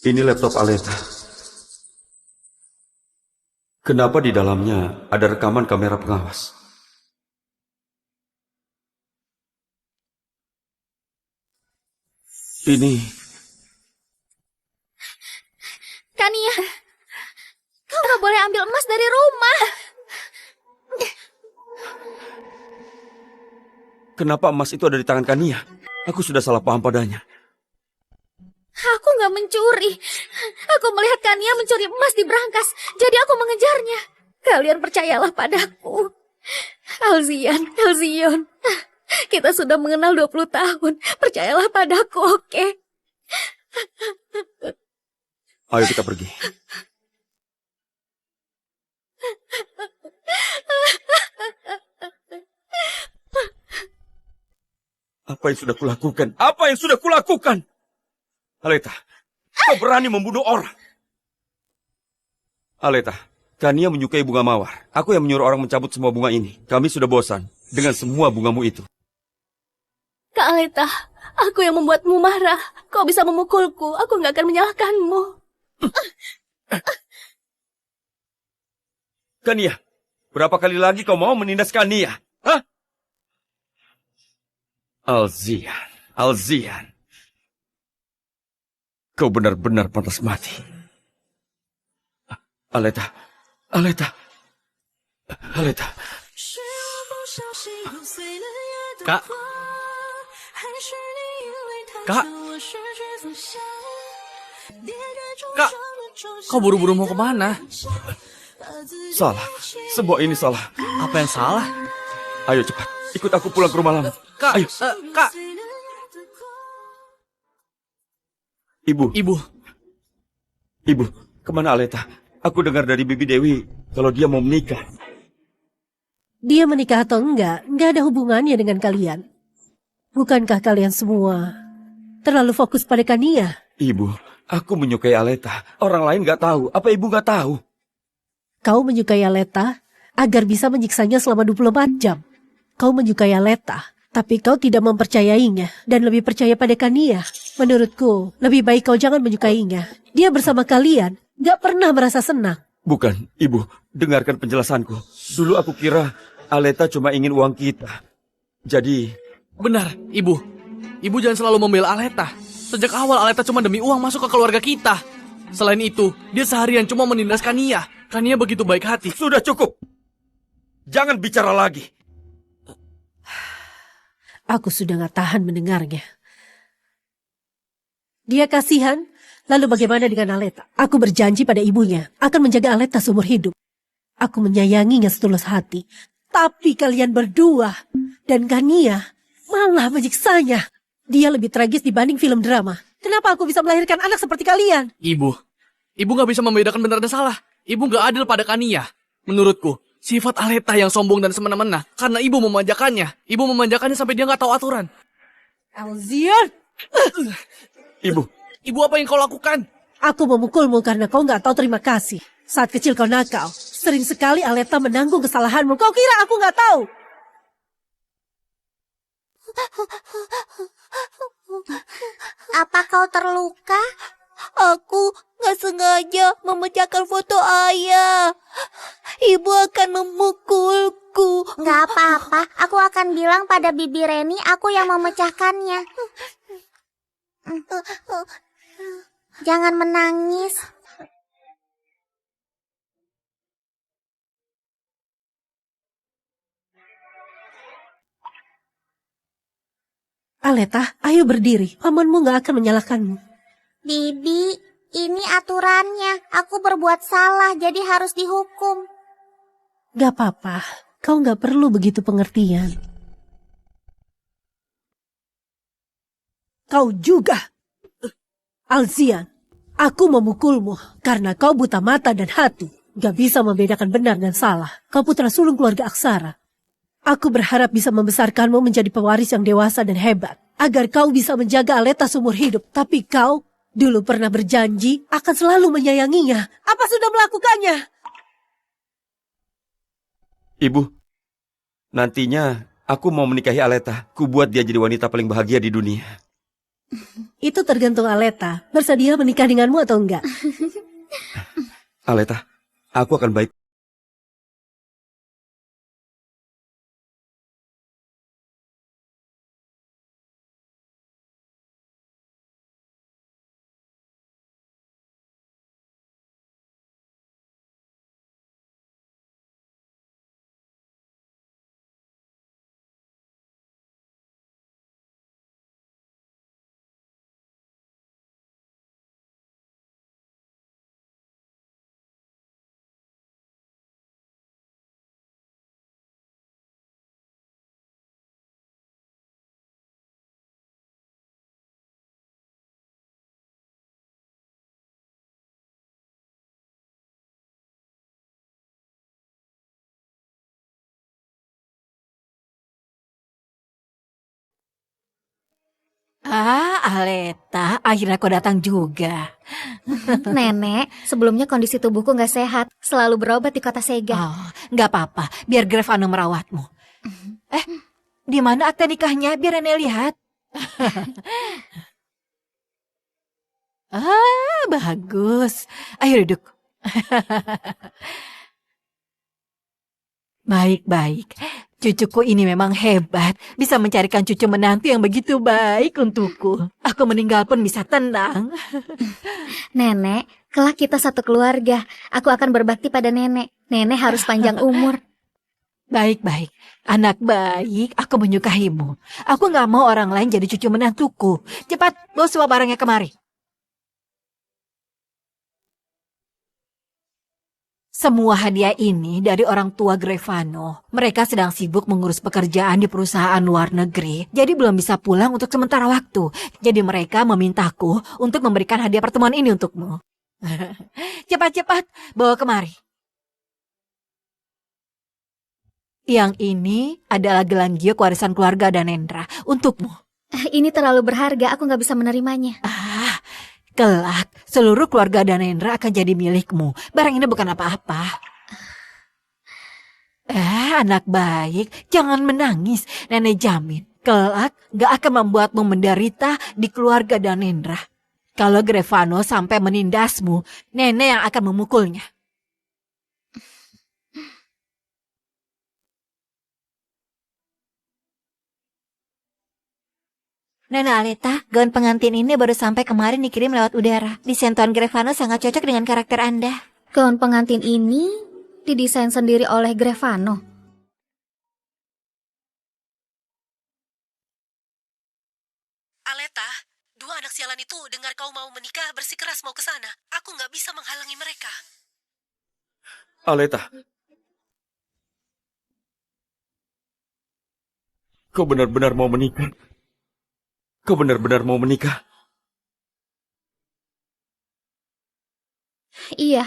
Ini laptop Aleta. Kenapa di dalamnya ada rekaman kamera pengawas? Ini... Kania, kau nggak boleh ambil emas dari rumah. Kenapa emas itu ada di tangan Kania? Aku sudah salah paham padanya. Aku nggak mencuri. Aku melihat Kania mencuri emas di brankas, jadi aku mengejarnya. Kalian percayalah padaku. Alzian, kita sudah mengenal 20 tahun. Percayalah padaku, oke? Ayo kita pergi. Apa yang sudah kulakukan? Apa yang sudah kulakukan? Aleta, kau berani membunuh orang. Aleta, Kania menyukai bunga mawar. Aku yang menyuruh orang mencabut semua bunga ini. Kami sudah bosan dengan semua bungamu itu. Kak Aleta, aku yang membuatmu marah. Kau bisa memukulku, aku nggak akan menyalahkanmu. Kania, berapa kali lagi kau mau menindas Kania? Hah? Alzian. Kau benar-benar pantas mati. Aleta. Kak. Kak, kau buru-buru mau kemana? Salah, semua ini salah. Apa yang salah? Ayo cepat, ikut aku pulang ke rumah lama. Kak, ayo. Kak. Ibu, kemana Aleta? Aku dengar dari Bibi Dewi kalau dia mau menikah. Dia menikah atau enggak ada hubungannya dengan kalian. Bukankah kalian semua terlalu fokus pada Kania? Ibu, aku menyukai Aleta. Orang lain nggak tahu. Apa ibu nggak tahu? Kau menyukai Aleta agar bisa menyiksanya selama 24 jam. Kau menyukai Aleta, tapi kau tidak mempercayainya dan lebih percaya pada Kania. Menurutku, lebih baik kau jangan menyukainya. Dia bersama kalian, gak pernah merasa senang. Bukan, Ibu. Dengarkan penjelasanku. Dulu aku kira Aleta cuma ingin uang kita. Jadi... Benar, Ibu. Ibu jangan selalu membela Aleta. Sejak awal Aleta cuma demi uang masuk ke keluarga kita. Selain itu, dia seharian cuma menindas Kania. Kania begitu baik hati. Sudah cukup. Jangan bicara lagi. Aku sudah gak tahan mendengarnya. Dia kasihan, lalu bagaimana dengan Aleta? Aku berjanji pada ibunya akan menjaga Aleta seumur hidup. Aku menyayanginya setulus hati. Tapi kalian berdua dan Kania malah menyiksanya. Dia lebih tragis dibanding film drama. Kenapa aku bisa melahirkan anak seperti kalian? Ibu gak bisa membedakan benar dan salah. Ibu gak adil pada Kania. Menurutku, sifat Aleta yang sombong dan semena-mena karena ibu memanjakannya. Ibu memanjakannya sampai dia gak tahu aturan. Alzian! Ibu, Ibu, apa yang kau lakukan? Aku memukulmu karena kau nggak tahu terima kasih. Saat kecil kau nakal. Sering sekali Aleta menanggung kesalahanmu. Kau kira aku nggak tahu? Apa kau terluka? Aku nggak sengaja memecahkan foto ayah. Ibu akan memukulku. Nggak apa-apa, aku akan bilang pada Bibi Reni aku yang memecahkannya. Jangan menangis. Aleta, ayo berdiri. Pamanmu nggak akan menyalahkanmu. Bibi, ini aturannya. Aku berbuat salah, jadi harus dihukum. Gak apa-apa. Kau nggak perlu begitu pengertian. Kau juga. Alzian, aku memukulmu karena kau buta mata dan hati. Gak bisa membedakan benar dan salah. Kau putra sulung keluarga Aksara. Aku berharap bisa membesarkanmu menjadi pewaris yang dewasa dan hebat. Agar kau bisa menjaga Aleta seumur hidup. Tapi kau dulu pernah berjanji akan selalu menyayanginya. Apa sudah melakukannya? Ibu, nantinya aku mau menikahi Aleta. Ku buat dia jadi wanita paling bahagia di dunia. Itu tergantung Aleta. Bersedia menikah denganmu atau enggak? Aleta, aku akan baik. Aleta, akhirnya kau datang juga. Nenek, sebelumnya kondisi tubuhku nggak sehat. Selalu berobat di kota Sega. Oh, nggak apa-apa, biar Grevano merawatmu. Di mana akta nikahnya? Biar Nenek lihat. Bagus. Ayo duduk. Baik-baik. Cucuku ini memang hebat. Bisa mencarikan cucu menantu yang begitu baik untukku. Aku meninggal pun bisa tenang. Nenek, kelak kita satu keluarga. Aku akan berbakti pada nenek. Nenek harus panjang umur. Baik-baik. Anak baik, aku menyukaimu. Aku nggak mau orang lain jadi cucu menantuku. Cepat, bawa semua barangnya kemari. Semua hadiah ini dari orang tua Grevano. Mereka sedang sibuk mengurus pekerjaan di perusahaan luar negeri, jadi belum bisa pulang untuk sementara waktu. Jadi mereka memintaku untuk memberikan hadiah pertemuan ini untukmu. Cepat-cepat, bawa kemari. Yang ini adalah gelang giok warisan keluarga Danendra untukmu. Ini terlalu berharga, aku nggak bisa menerimanya. Kelak, seluruh keluarga Danendra akan jadi milikmu. Barang ini bukan apa-apa. Anak baik, jangan menangis. Nenek jamin, kelak gak akan membuatmu menderita di keluarga Danendra. Kalau Grevano sampai menindasmu, nenek yang akan memukulnya. Nona Aleta, gaun pengantin ini baru sampai kemarin dikirim lewat udara. Desain Tuan Grevano sangat cocok dengan karakter Anda. Gaun pengantin ini didesain sendiri oleh Grevano. Aleta, dua anak sialan itu dengar kau mau menikah bersikeras mau ke sana. Aku nggak bisa menghalangi mereka. Aleta, kau benar-benar mau menikah? Kau benar-benar mau menikah? Iya,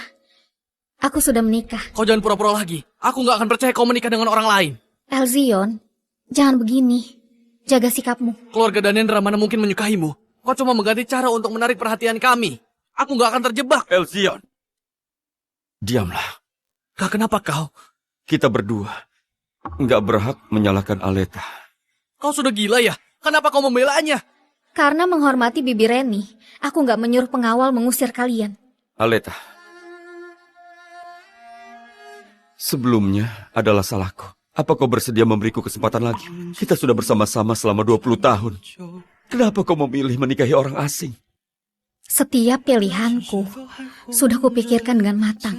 aku sudah menikah. Kau jangan pura-pura lagi. Aku nggak akan percaya kau menikah dengan orang lain. Elzion, jangan begini. Jaga sikapmu. Keluarga Danendra mana mungkin menyukaimu. Kau cuma mengganti cara untuk menarik perhatian kami. Aku nggak akan terjebak. Elzion, diamlah. Kak, kenapa kau? Kita berdua nggak berhak menyalahkan Aleta. Kau sudah gila ya? Kenapa kau membelanya? Karena menghormati Bibi Reni, aku nggak menyuruh pengawal mengusir kalian. Aleta, sebelumnya adalah salahku. Apa kau bersedia memberiku kesempatan lagi? Kita sudah bersama-sama selama 20 tahun. Kenapa kau memilih menikahi orang asing? Setiap pilihanku sudah kupikirkan dengan matang.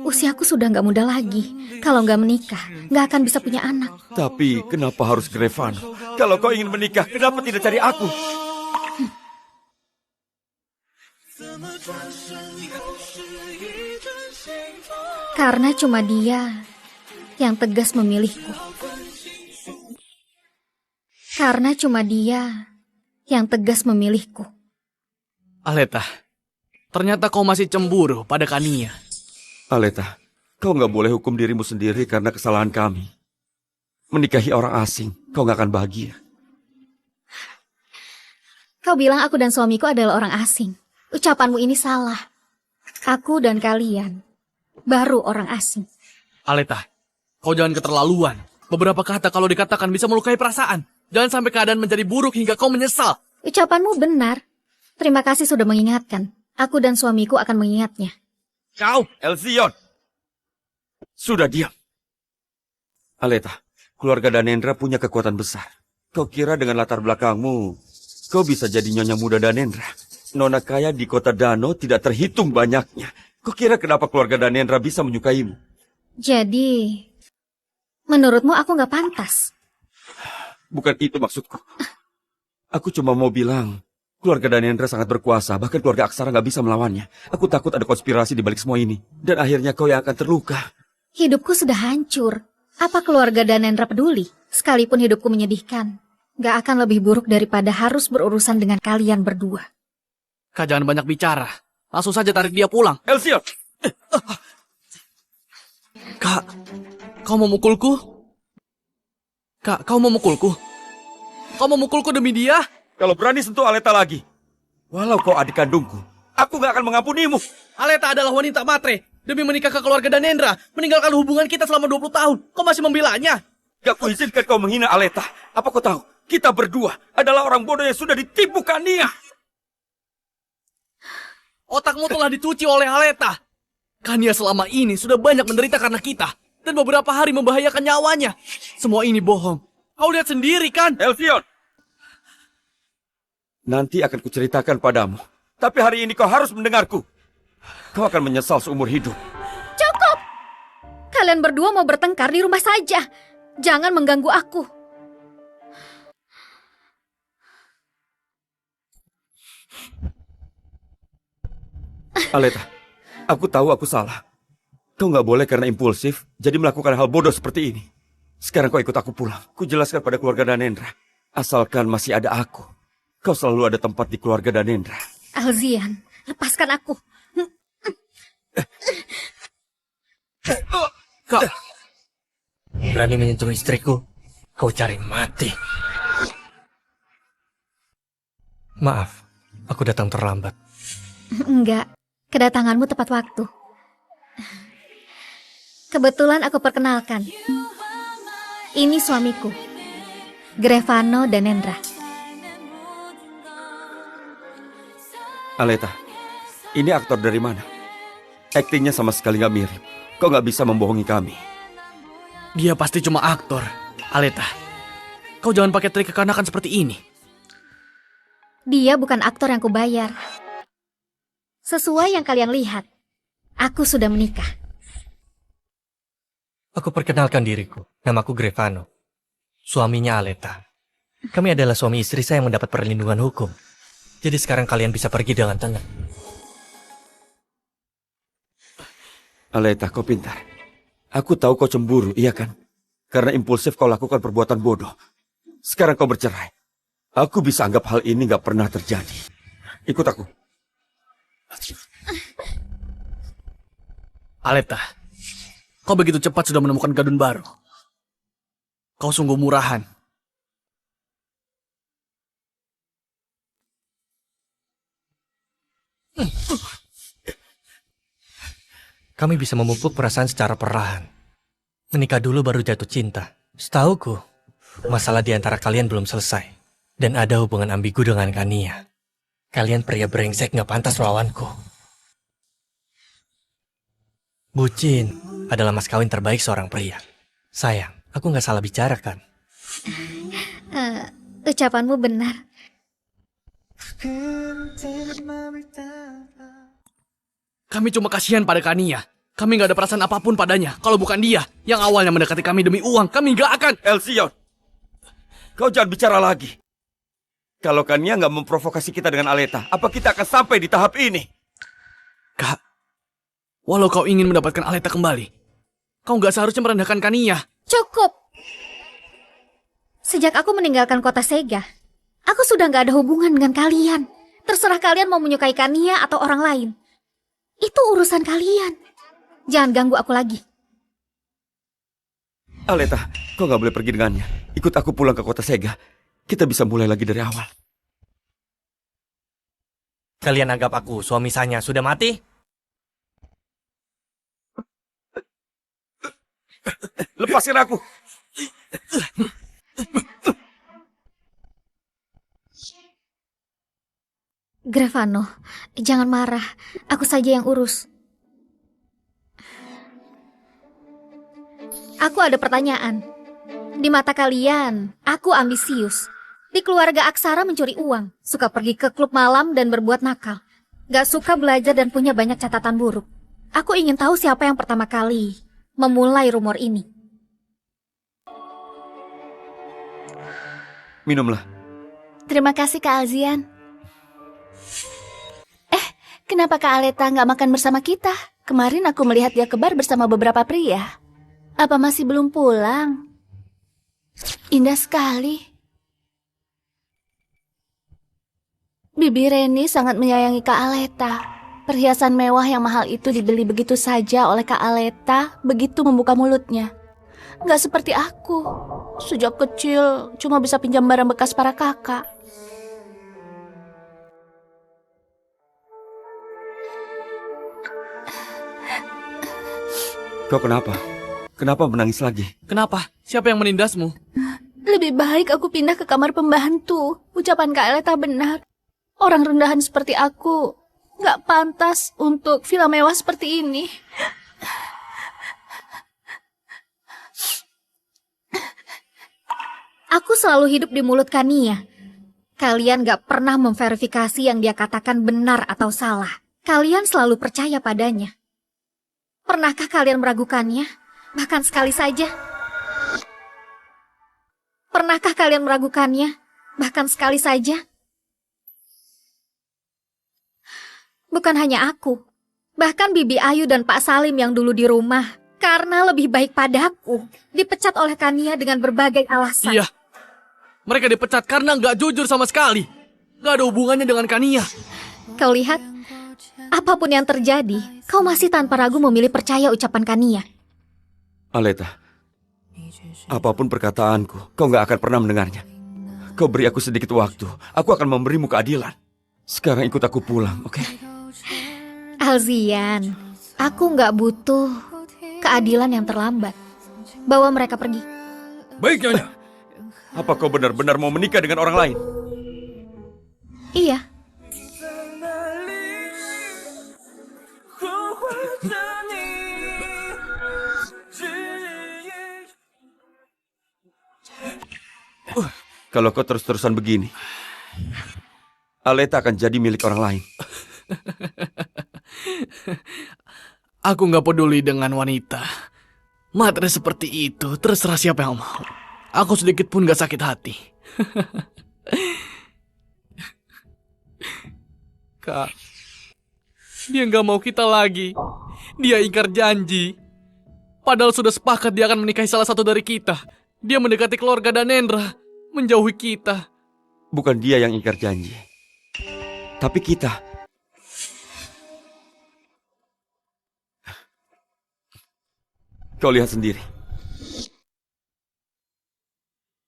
Usiaku sudah nggak muda lagi. Kalau nggak menikah, nggak akan bisa punya anak. Tapi kenapa harus Grevano? Kalau kau ingin menikah, kenapa tidak cari aku? Karena cuma dia yang tegas memilihku. Karena cuma dia yang tegas memilihku. Aleta, ternyata kau masih cemburu pada Kania. Aleta, kau nggak boleh hukum dirimu sendiri karena kesalahan kami. Menikahi orang asing, kau nggak akan bahagia. Kau bilang aku dan suamiku adalah orang asing. Ucapanmu ini salah. Aku dan kalian baru orang asing. Aleta, kau jangan keterlaluan. Beberapa kata kalau dikatakan bisa melukai perasaan. Jangan sampai keadaan menjadi buruk hingga kau menyesal. Ucapanmu benar. Terima kasih sudah mengingatkan. Aku dan suamiku akan mengingatnya. Kau, Elzion, sudah diam. Aleta, keluarga Danendra punya kekuatan besar. Kau kira dengan latar belakangmu, kau bisa jadi nyonya muda Danendra? Nona kaya di kota Dano tidak terhitung banyaknya. Kau kira kenapa keluarga Danendra bisa menyukaimu? Jadi, menurutmu aku nggak pantas? Bukan itu maksudku. Aku cuma mau bilang, keluarga Danendra sangat berkuasa, bahkan keluarga Aksara nggak bisa melawannya. Aku takut ada konspirasi di balik semua ini. Dan akhirnya kau yang akan terluka. Hidupku sudah hancur. Apa keluarga Danendra peduli? Sekalipun hidupku menyedihkan, nggak akan lebih buruk daripada harus berurusan dengan kalian berdua. Kak, jangan banyak bicara. Langsung saja tarik dia pulang. Elzion! Kak, kau mau mukulku? Kak, kau mau mukulku? Kau mau mukulku demi dia? Kalau berani sentuh Aleta lagi, walau kau adik kandungku, aku gak akan mengampunimu. Aleta adalah wanita matre. Demi menikah ke keluarga Danendra, meninggalkan hubungan kita selama 20 tahun. Kau masih membelanya? Gak kuizinkan kau menghina Aleta. Apa kau tahu, kita berdua adalah orang bodoh yang sudah ditipu Kania. Otakmu telah dicuci oleh Aleta. Kania selama ini sudah banyak menderita karena kita. Dan beberapa hari membahayakan nyawanya. Semua ini bohong. Kau lihat sendiri kan? Elzion! Nanti akan kuceritakan padamu. Tapi hari ini kau harus mendengarku. Kau akan menyesal seumur hidup. Cukup! Kalian berdua mau bertengkar di rumah saja. Jangan mengganggu aku. Aleta, aku tahu aku salah. Kau nggak boleh karena impulsif, jadi melakukan hal bodoh seperti ini. Sekarang kau ikut aku pulang. Ku jelaskan pada keluarga Danendra. Asalkan masih ada aku, kau selalu ada tempat di keluarga Danendra. Alzian, lepaskan aku. Kau berani menyentuh istriku, kau cari mati. Maaf, aku datang terlambat. Enggak, kedatanganmu tepat waktu. Kebetulan aku perkenalkan. Ini suamiku, Grevano Danendra. Aleta, ini aktor dari mana? Aktingnya sama sekali nggak mirip. Kau nggak bisa membohongi kami. Dia pasti cuma aktor. Aleta, kau jangan pakai trik kekanakan seperti ini. Dia bukan aktor yang kubayar. Sesuai yang kalian lihat, aku sudah menikah. Aku perkenalkan diriku, namaku Grevano. Suaminya Aleta. Kami adalah suami istri saya yang mendapat perlindungan hukum. Jadi sekarang kalian bisa pergi dengan tenang. Aleta, kau pintar. Aku tahu kau cemburu, iya kan? Karena impulsif kau lakukan perbuatan bodoh. Sekarang kau bercerai. Aku bisa anggap hal ini gak pernah terjadi. Ikut aku. Aleta, kau begitu cepat sudah menemukan gadun baru. Kau sungguh murahan. Kami bisa memupuk perasaan secara perlahan. Menikah dulu baru jatuh cinta. Setauku, masalah di antara kalian belum selesai. Dan ada hubungan ambigu dengan Kania. Kalian pria brengsek gak pantas lawanku. Bucin adalah mas kawin terbaik seorang pria. Sayang, aku gak salah bicara kan? Ucapanmu benar. Kami cuma kasihan pada Kania. Kami gak ada perasaan apapun padanya. Kalau bukan dia yang awalnya mendekati kami demi uang, kami gak akan. Elsion, kau jangan bicara lagi. Kalau Kania nggak memprovokasi kita dengan Aleta, apa kita akan sampai di tahap ini? Kak, walau kau ingin mendapatkan Aleta kembali, kau gak seharusnya merendahkan Kania. Cukup. Sejak aku meninggalkan kota Sega, aku sudah gak ada hubungan dengan kalian. Terserah kalian mau menyukai Kania atau orang lain. Itu urusan kalian. Jangan ganggu aku lagi. Aleta, kau nggak boleh pergi dengannya. Ikut aku pulang ke kota Sega. Kita bisa mulai lagi dari awal. Kalian anggap aku, suami Sanya, sudah mati? Lepaskan aku. Grevano, jangan marah. Aku saja yang urus. Aku ada pertanyaan. Di mata kalian, aku ambisius. Di keluarga Aksara mencuri uang, suka pergi ke klub malam dan berbuat nakal. Gak suka belajar dan punya banyak catatan buruk. Aku ingin tahu siapa yang pertama kali memulai rumor ini. Minumlah. Terima kasih Kak Alzian. Kenapa Kak Aleta nggak makan bersama kita? Kemarin aku melihat dia ke bar bersama beberapa pria. Apa masih belum pulang? Indah sekali. Bibi Reni sangat menyayangi Kak Aleta. Perhiasan mewah yang mahal itu dibeli begitu saja oleh Kak Aleta begitu membuka mulutnya. Nggak seperti aku. Sejak kecil cuma bisa pinjam barang bekas para kakak. Kau kenapa? Kenapa menangis lagi? Kenapa? Siapa yang menindasmu? Lebih baik aku pindah ke kamar pembantu. Ucapan Kak Aleta benar. Orang rendahan seperti aku nggak pantas untuk villa mewah seperti ini. Aku selalu hidup di mulut Kania. Kalian gak pernah memverifikasi yang dia katakan benar atau salah. Kalian selalu percaya padanya. Pernahkah kalian meragukannya? Bahkan sekali saja. Pernahkah kalian meragukannya? Bahkan sekali saja. Bukan hanya aku. Bahkan Bibi Ayu dan Pak Salim yang dulu di rumah, karena lebih baik padaku, dipecat oleh Kania dengan berbagai alasan. Iya. Mereka dipecat karena nggak jujur sama sekali. Nggak ada hubungannya dengan Kania. Kau lihat, apapun yang terjadi, kau masih tanpa ragu memilih percaya ucapan Kania. Aleta, apapun perkataanku, kau nggak akan pernah mendengarnya. Kau beri aku sedikit waktu, aku akan memberimu keadilan. Sekarang ikut aku pulang, oke? Alzian, aku nggak butuh keadilan yang terlambat. Bawa mereka pergi. Baik, Nyonya. Apa kau benar-benar mau menikah dengan orang lain? Iya. Kalau kau terus-terusan begini, Aleta akan jadi milik orang lain. Aku nggak peduli dengan wanita. Matre seperti itu, terserah siapa yang mau. Aku sedikit pun gak sakit hati. Kak, dia nggak mau kita lagi. Dia ingkar janji. Padahal sudah sepakat dia akan menikahi salah satu dari kita. Dia mendekati keluarga Danendra, menjauhi kita. Bukan dia yang ingkar janji, tapi kita. Kau lihat sendiri.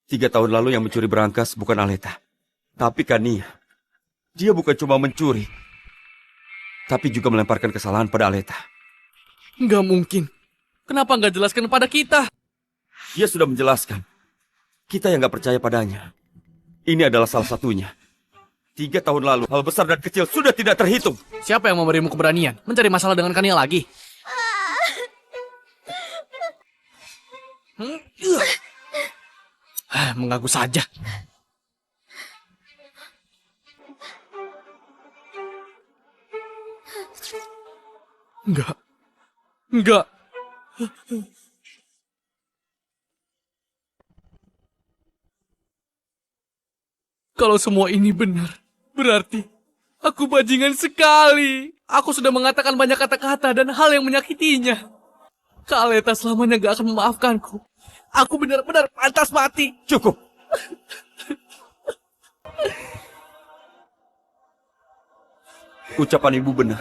3 tahun lalu yang mencuri berangkas bukan Aleta, tapi Kania. Dia bukan cuma mencuri, tapi juga melemparkan kesalahan pada Aleta. Nggak mungkin. Kenapa nggak jelaskan pada kita? Dia sudah menjelaskan. Kita yang nggak percaya padanya. Ini adalah salah satunya. 3 tahun lalu, hal besar dan kecil sudah tidak terhitung. Siapa yang memberimu keberanian mencari masalah dengan Kania lagi? Mengganggu saja. Enggak. Enggak. Kalau semua ini benar, berarti aku bajingan sekali. Aku sudah mengatakan banyak kata-kata dan hal yang menyakitinya. Kak Aleta selamanya gak akan memaafkanku. Aku benar-benar pantas mati. Cukup. Ucapan ibu benar.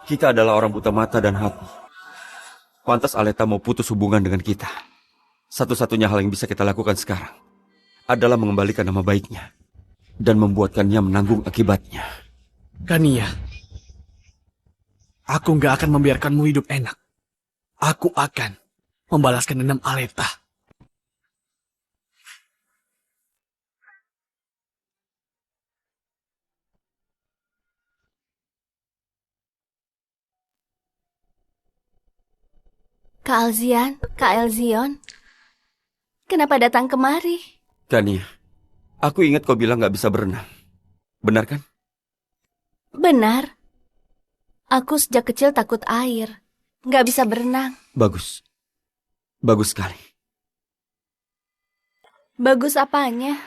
Kita adalah orang buta mata dan hati. Pantas Aleta mau putus hubungan dengan kita. Satu-satunya hal yang bisa kita lakukan sekarang adalah mengembalikan nama baiknya dan membuatkannya menanggung akibatnya. Kania, aku gak akan membiarkanmu hidup enak. Aku akan membalaskan dendam Aleta. Kak Alzian, Kak Elzion, kenapa datang kemari? Kania, aku ingat kau bilang gak bisa berenang. Benar kan? Benar. Aku sejak kecil takut air. Nggak bisa berenang. Bagus. Bagus sekali. Bagus apanya?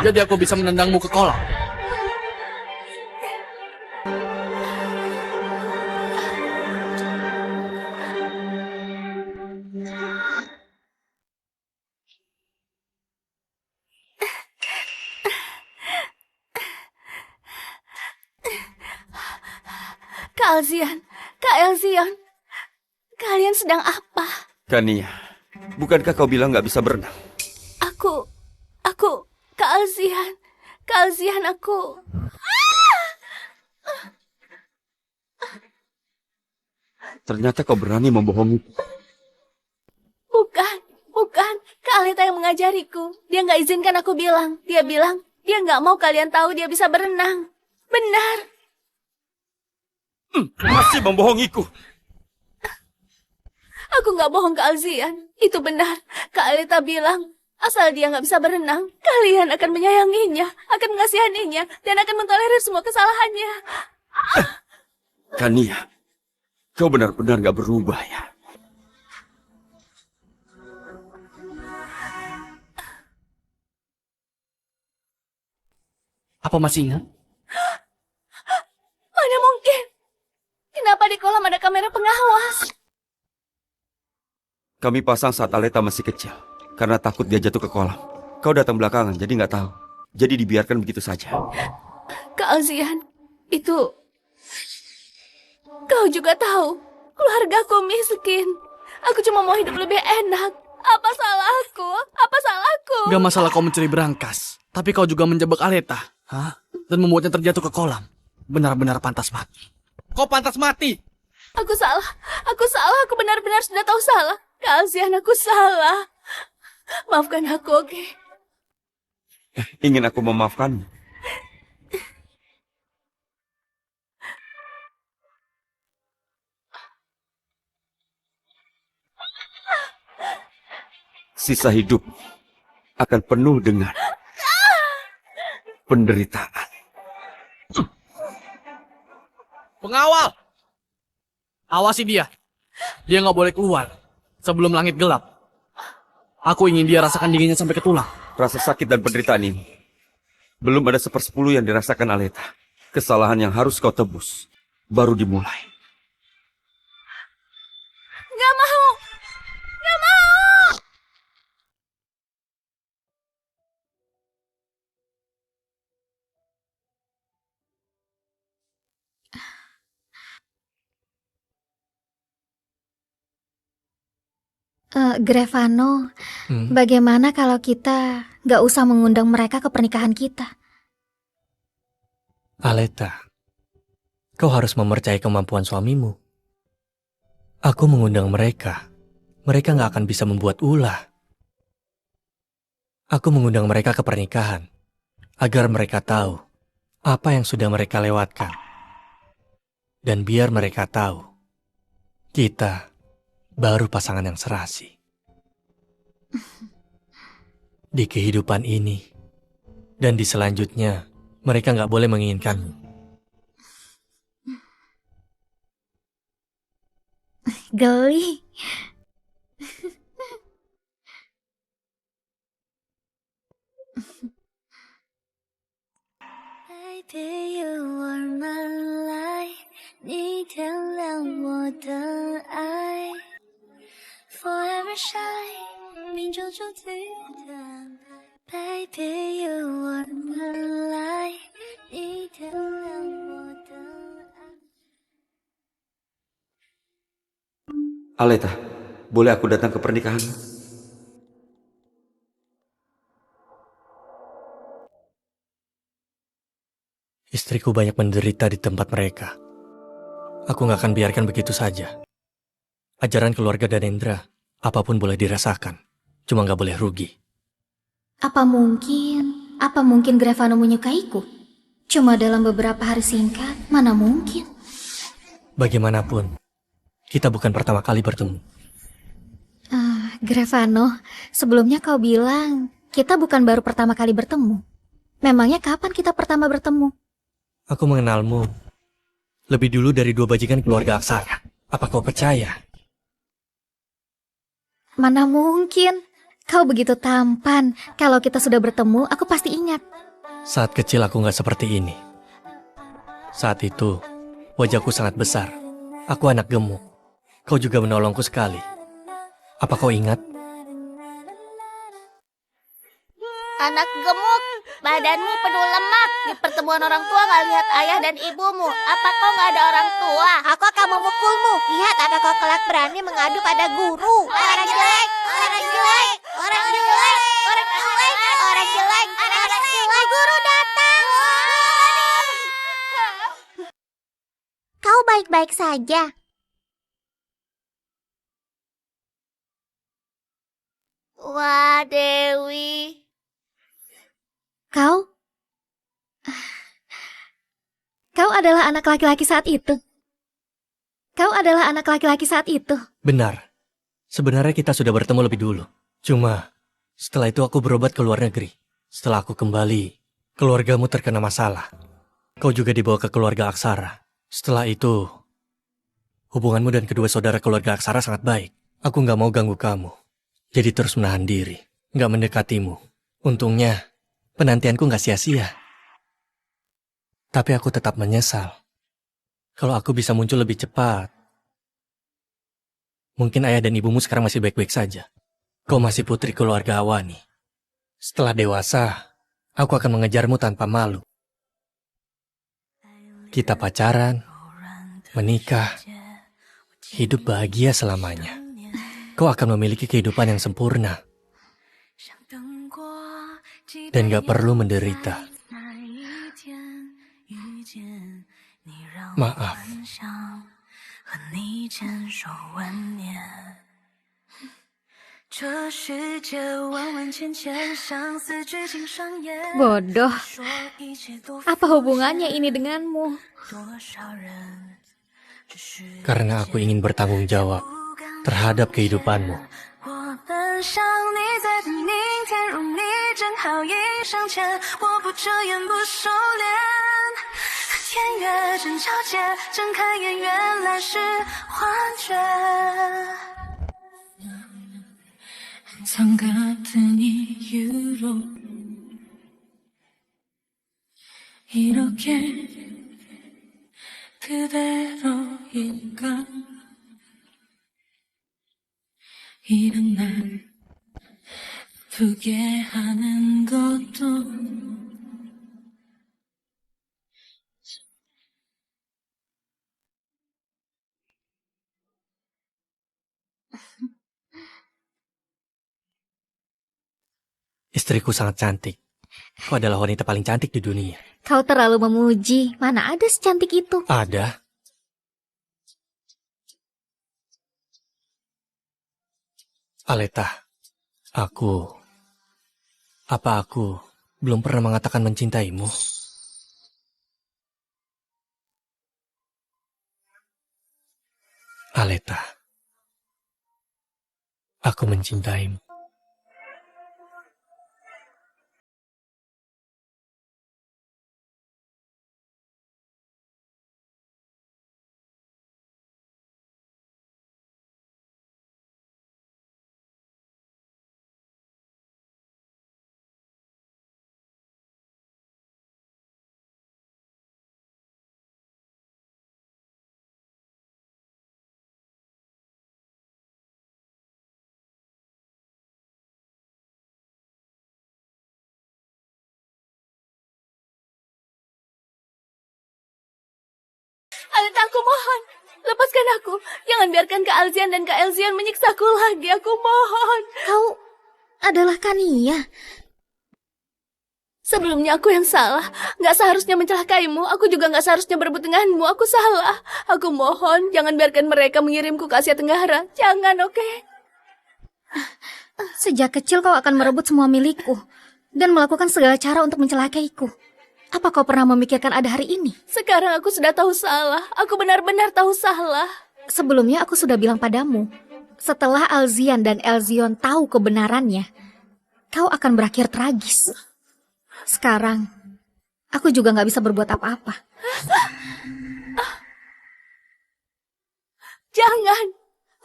Jadi aku bisa menendangmu ke kolam. Kak Alzian, Kak Elzion, kalian sedang apa? Kania, bukankah kau bilang gak bisa berenang? Kak Alzian, aku. Ternyata kau berani membohongi. Bukan. Kak Aleta yang mengajariku. Dia nggak izinkan aku bilang. Dia bilang, dia nggak mau kalian tahu dia bisa berenang. Benar. Masih membohongiku. Aku nggak bohong Kak Alzian. Itu benar. Kak Aleta bilang, asal dia nggak bisa berenang, kalian akan menyayanginya, akan mengasihaninya, dan akan mentolerir semua kesalahannya. Kania, kau benar-benar gak berubah ya. Apa masih ingat? Mana mungkin? Kenapa di kolam ada kamera pengawas? Kami pasang saat Aleta masih kecil, karena takut dia jatuh ke kolam. Kau datang belakangan, jadi gak tahu. Jadi dibiarkan begitu saja. Kak Alzian, itu... Kau juga tahu, keluargaku miskin. Aku cuma mau hidup lebih enak. Apa salahku? Apa salahku? Gak masalah kau mencuri berangkas, tapi kau juga menjebak Aleta. Hah? Dan membuatnya terjatuh ke kolam. Benar-benar pantas mati. Kau pantas mati! Aku salah, aku benar-benar sudah tahu salah. Kak Alzian, aku salah. Maafkan aku, oke? Ingin aku memaafkanmu? Sisa hidup akan penuh dengan penderitaan. Pengawal! Awasi dia. Dia nggak boleh keluar sebelum langit gelap. Aku ingin dia rasakan dinginnya sampai ke tulang. Rasa sakit dan penderitaan ini belum ada 1/10 yang dirasakan Aleta. Kesalahan yang harus kau tebus baru dimulai. Gak mau! Gak mau! Grevano, Hmm, bagaimana kalau kita nggak usah mengundang mereka ke pernikahan kita? Aleta, kau harus mempercayai kemampuan suamimu. Aku mengundang mereka. Mereka nggak akan bisa membuat ulah. Aku mengundang mereka ke pernikahan, agar mereka tahu apa yang sudah mereka lewatkan. Dan biar mereka tahu, kita baru pasangan yang serasi. Di kehidupan ini, dan di selanjutnya, mereka nggak boleh menginginkanmu. Geli. Baby, you are my light，你点亮我的爱。Forever shine，命中注定的安排。Baby, you are my light，你点亮我的爱。Aleta, boleh aku datang ke pernikahan? Istriku banyak menderita di tempat mereka. Aku nggak akan biarkan begitu saja. Ajaran keluarga Danendra, apapun boleh dirasakan. Cuma nggak boleh rugi. Apa mungkin Grevano menyukaiku? Cuma dalam beberapa hari singkat, mana mungkin? Bagaimanapun, kita bukan pertama kali bertemu. Grevano, sebelumnya kau bilang kita bukan baru pertama kali bertemu. Memangnya kapan kita pertama bertemu? Aku mengenalmu lebih dulu dari 2 bajingan keluarga Aksara. Apa kau percaya? Mana mungkin? Kau begitu tampan. Kalau kita sudah bertemu, aku pasti ingat. Saat kecil aku nggak seperti ini. Saat itu, wajahku sangat besar. Aku anak gemuk. Kau juga menolongku sekali. Apa kau ingat? Anak gemuk, badanmu penuh lemak. Di pertemuan orang tua gak lihat ayah dan ibumu. Apa kau gak ada orang tua? Aku akan memukulmu. Lihat, apa kau kelak berani mengadu pada guru? Orang jelek, orang jelek, orang jelek, orang jelek, orang jelek, orang jelek. Guru datang. Kau baik-baik saja. Wah, Dewi. Kau adalah anak laki-laki saat itu. Kau adalah anak laki-laki saat itu. Benar. Sebenarnya kita sudah bertemu lebih dulu. Cuma, setelah itu aku berobat ke luar negeri. Setelah aku kembali, keluargamu terkena masalah. Kau juga dibawa ke keluarga Aksara. Setelah itu, hubunganmu dan kedua saudara keluarga Aksara sangat baik. Aku nggak mau ganggu kamu. Jadi terus menahan diri. Nggak mendekatimu. Untungnya, penantianku nggak sia-sia. Tapi aku tetap menyesal. Kalau aku bisa muncul lebih cepat, mungkin ayah dan ibumu sekarang masih baik-baik saja. Kau masih putri keluarga Awani. Setelah dewasa, aku akan mengejarmu tanpa malu. Kita pacaran, menikah, hidup bahagia selamanya. Kau akan memiliki kehidupan yang sempurna. Dan gak perlu menderita. Maaf. Bodoh. Apa hubungannya ini denganmu? Karena aku ingin bertanggung jawab terhadap kehidupanmu. 奔向你在的明天，如你正好一生前，我不遮掩不收敛，天月正交接，睁开眼原来是幻觉。 항상 같은 이유로 이렇게 그대로일까 이런 날 아프게 하는 것도 Istriku sangat cantik. Kau adalah wanita paling cantik di dunia. Kau terlalu memuji. Mana ada secantik itu? Ada. Aleta, apa aku belum pernah mengatakan mencintaimu? Aleta, aku mencintaimu. Aleta, aku mohon. Lepaskan aku. Jangan biarkan Kak Alzian dan Kak Elzion menyiksaku lagi. Aku mohon. Kau adalah Kania. Sebelumnya aku yang salah. Nggak seharusnya mencelakaimu. Aku juga nggak seharusnya berebut denganmu. Aku salah. Aku mohon, jangan biarkan mereka mengirimku ke Asia Tenggara. Jangan, oke? Sejak kecil kau akan merebut semua milikku dan melakukan segala cara untuk mencelakaiku. Apa kau pernah memikirkan ada hari ini? Sekarang aku sudah tahu salah. Aku benar-benar tahu salah. Sebelumnya aku sudah bilang padamu, setelah Alzian dan Elzion tahu kebenarannya, kau akan berakhir tragis. Sekarang, aku juga nggak bisa berbuat apa-apa. Jangan.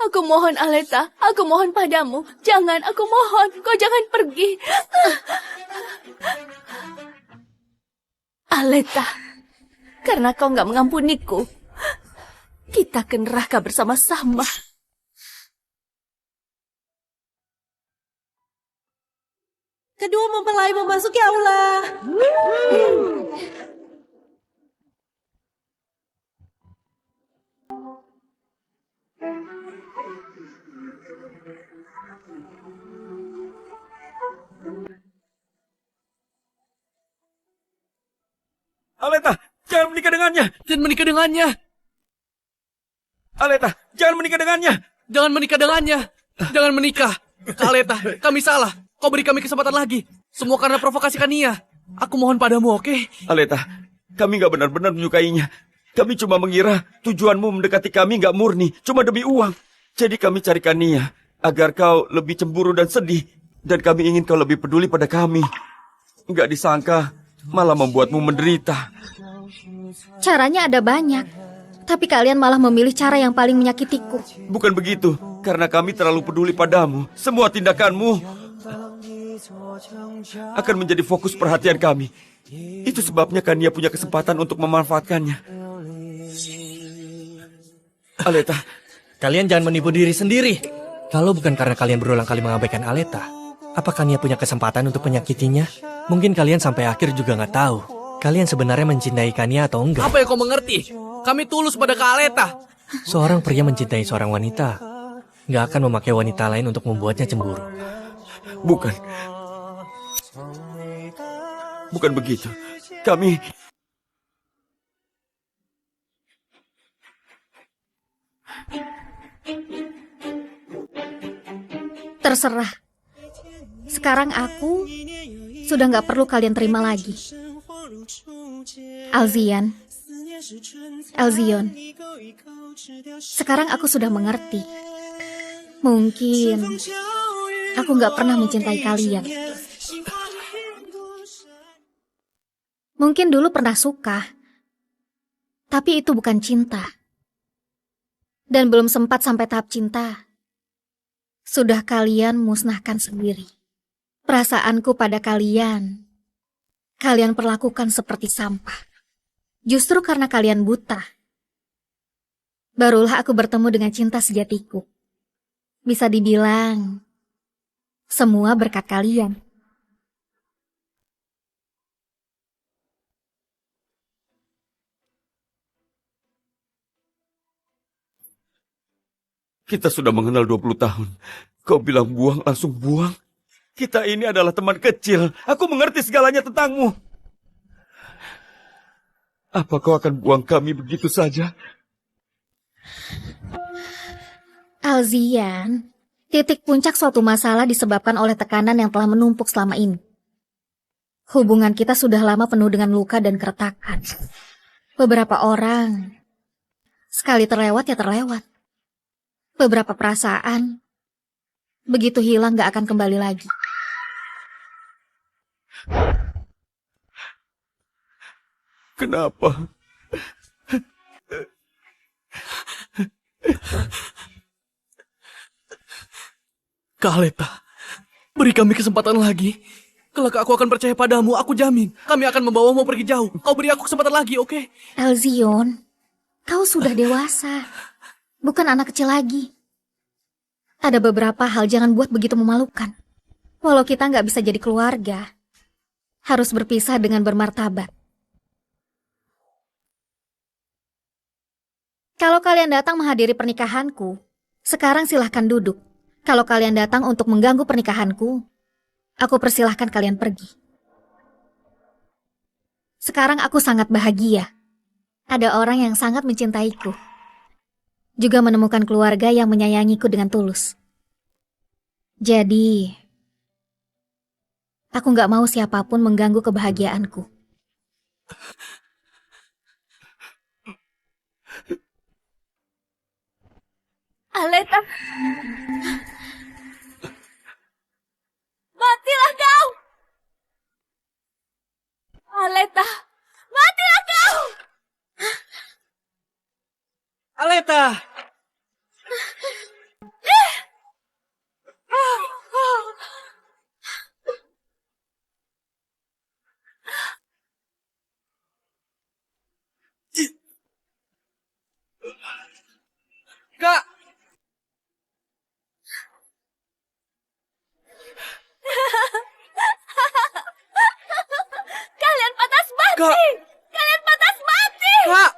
Aku mohon, Aleta. Aku mohon padamu. Jangan, aku mohon. Kau jangan pergi. Aleta, karena kau nggak mengampuniku, kita ke neraka bersama-sama. Kedua mempelai memasuki aula. Aleta, jangan menikah dengannya. Dan menikah dengannya. Aleta, jangan menikah dengannya. Jangan menikah dengannya. Jangan menikah. Kak Aleta, kami salah. Kau beri kami kesempatan lagi. Semua karena provokasi Kania. Aku mohon padamu, oke? Aleta, kami nggak benar-benar menyukainya. Kami cuma mengira tujuanmu mendekati kami nggak murni, cuma demi uang. Jadi kami cari Kania agar kau lebih cemburu dan sedih. Dan kami ingin kau lebih peduli pada kami. Nggak disangka, malah membuatmu menderita. Caranya ada banyak, tapi kalian malah memilih cara yang paling menyakitiku. Bukan begitu, karena kami terlalu peduli padamu. Semua tindakanmu akan menjadi fokus perhatian kami. Itu sebabnya Kania punya kesempatan untuk memanfaatkannya. Aleta, Kalian jangan menipu diri sendiri. Kalau bukan karena kalian berulang kali mengabaikan Aleta, apakah Kania punya kesempatan untuk menyakitinya? Mungkin kalian sampai akhir juga nggak tahu. Kalian sebenarnya mencintai Kania atau enggak? Apa yang kau mengerti? Kami tulus pada Kak Aleta. Seorang pria mencintai seorang wanita nggak akan memakai wanita lain untuk membuatnya cemburu. bukan. Bukan begitu. Kami... Terserah. Sekarang aku sudah nggak perlu kalian terima lagi. Alzian, Elzion, sekarang aku sudah mengerti. Mungkin aku nggak pernah mencintai kalian. Mungkin dulu pernah suka, tapi itu bukan cinta. Dan belum sempat sampai tahap cinta, sudah kalian musnahkan sendiri. Perasaanku pada kalian perlakukan seperti sampah. Justru karena kalian buta, barulah aku bertemu dengan cinta sejatiku. Bisa dibilang, semua berkat kalian. Kita sudah mengenal 20 tahun. Kau bilang buang, langsung buang. Kita ini adalah teman kecil. Aku mengerti segalanya tentangmu. Apa kau akan buang kami begitu saja? Alzian, titik puncak suatu masalah disebabkan oleh tekanan yang telah menumpuk selama ini. Hubungan kita sudah lama penuh dengan luka dan keretakan. Beberapa orang, sekali terlewat ya terlewat. Beberapa perasaan, begitu hilang gak akan kembali lagi. Kenapa? Kak Aleta, beri kami kesempatan lagi. Kelak aku akan percaya padamu, aku jamin. Kami akan membawamu pergi jauh. Kau beri aku kesempatan lagi, oke? Alzion, kau sudah dewasa. Bukan anak kecil lagi. Ada beberapa hal jangan buat begitu memalukan. Walau kita nggak bisa jadi keluarga, harus berpisah dengan bermartabat. Kalau kalian datang menghadiri pernikahanku, sekarang silahkan duduk. Kalau kalian datang untuk mengganggu pernikahanku, aku persilahkan kalian pergi. Sekarang aku sangat bahagia. Ada orang yang sangat mencintaiku. Juga menemukan keluarga yang menyayangiku dengan tulus. Jadi, aku gak mau siapapun mengganggu kebahagiaanku. Aleta. Matilah kau! Aleta, matilah kau! Aleta! Kak! Kalian patas mati! Kak! Kalian patas mati! Kak!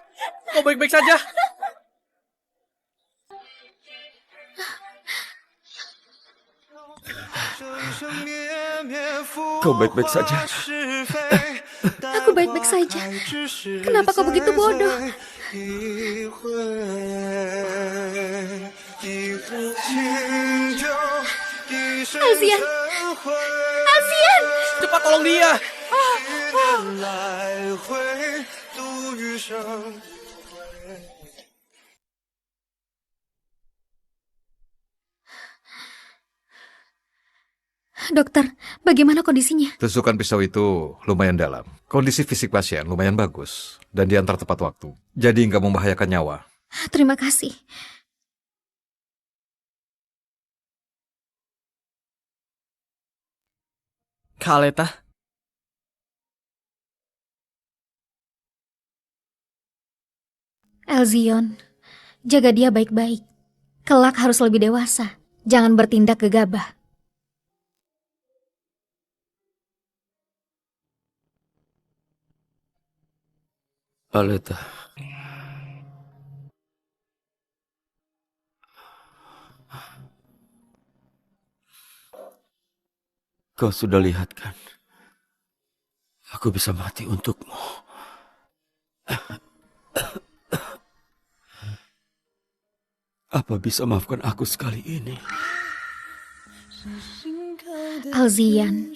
Kau baik-baik saja? Kau baik-baik saja? Aku baik-baik saja. Kenapa kau begitu bodoh? Alzian! Alzian! Cepat tolong dia! Dokter, bagaimana kondisinya? Tusukan pisau itu lumayan dalam. Kondisi fisik pasien lumayan bagus. Dan diantar tepat waktu. Jadi nggak membahayakan nyawa. Terima kasih. Kak Aleta, Alzion, jaga dia baik-baik. Kelak harus lebih dewasa. Jangan bertindak gegabah. Aleta. Kau sudah lihat kan? Aku bisa mati untukmu. Apa bisa maafkan aku sekali ini? Alzian,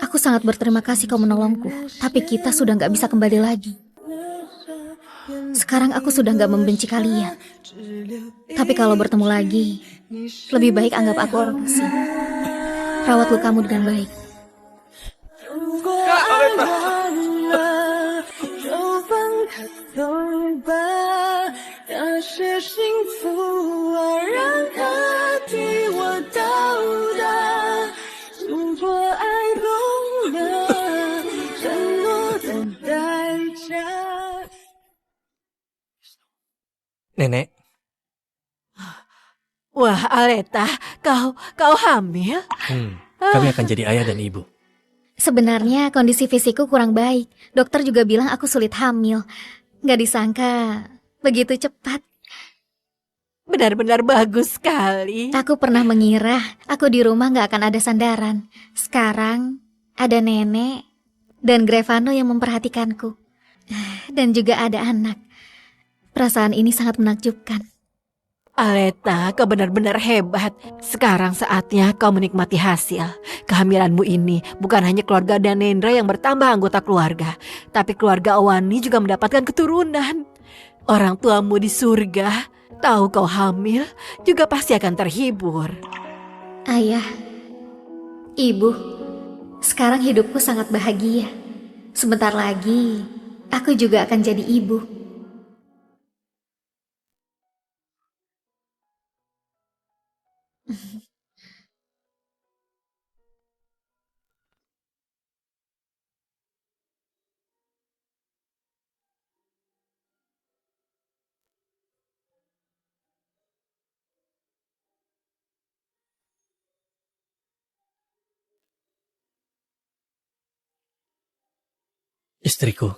aku sangat berterima kasih kau menolongku. Tapi kita sudah nggak bisa kembali lagi. Sekarang aku sudah nggak membenci kalian. Tapi kalau bertemu lagi, lebih baik anggap aku orang asing. Rawat lukamu dengan baik. Kak Aleta! Nenek, Wah, Aleta, kau hamil? kami akan jadi ayah dan ibu. Sebenarnya kondisi fisikku kurang baik. Dokter juga bilang aku sulit hamil. Nggak disangka begitu cepat. Benar-benar bagus sekali. Aku pernah mengira aku di rumah nggak akan ada sandaran. Sekarang ada nenek dan Grevano yang memperhatikanku. Dan juga ada anak. Perasaan ini sangat menakjubkan. Aleta, kau benar-benar hebat. Sekarang saatnya kau menikmati hasil. Kehamilanmu ini bukan hanya keluarga Danendra yang bertambah anggota keluarga, tapi keluarga Awani juga mendapatkan keturunan. Orang tuamu di surga, tahu kau hamil, juga pasti akan terhibur. Ayah, ibu, sekarang hidupku sangat bahagia. Sebentar lagi, aku juga akan jadi ibu. Istriku,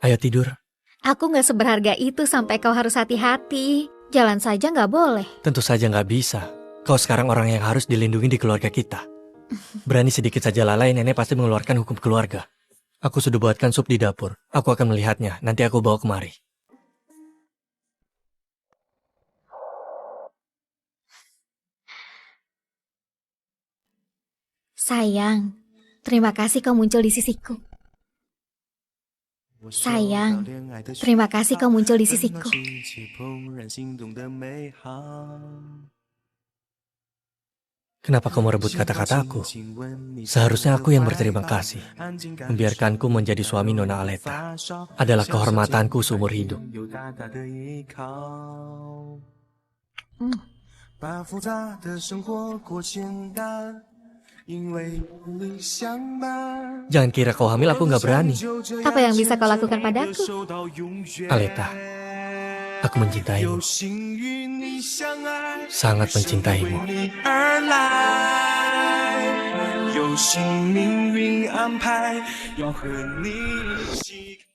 ayo tidur. Aku nggak seberharga itu sampai kau harus hati-hati. Jalan saja nggak boleh. Tentu saja nggak bisa. Kau sekarang orang yang harus dilindungi di keluarga kita. Berani sedikit saja lalai, nenek pasti mengeluarkan hukum keluarga. Aku sudah buatkan sup di dapur. Aku akan melihatnya. Nanti aku bawa kemari. Sayang, terima kasih kau muncul di sisiku. Sayang, terima kasih kau muncul di sisiku. Kenapa kau merebut kata-kataku? Seharusnya aku yang berterima kasih. Membiarkanku menjadi suami Nona Aleta adalah kehormatanku seumur hidup. Jangan kira kau hamil aku nggak berani. Apa yang bisa kau lakukan padaku? Aleta, aku mencintaimu. Sangat mencintaimu. 有幸命运安排，要和你一起。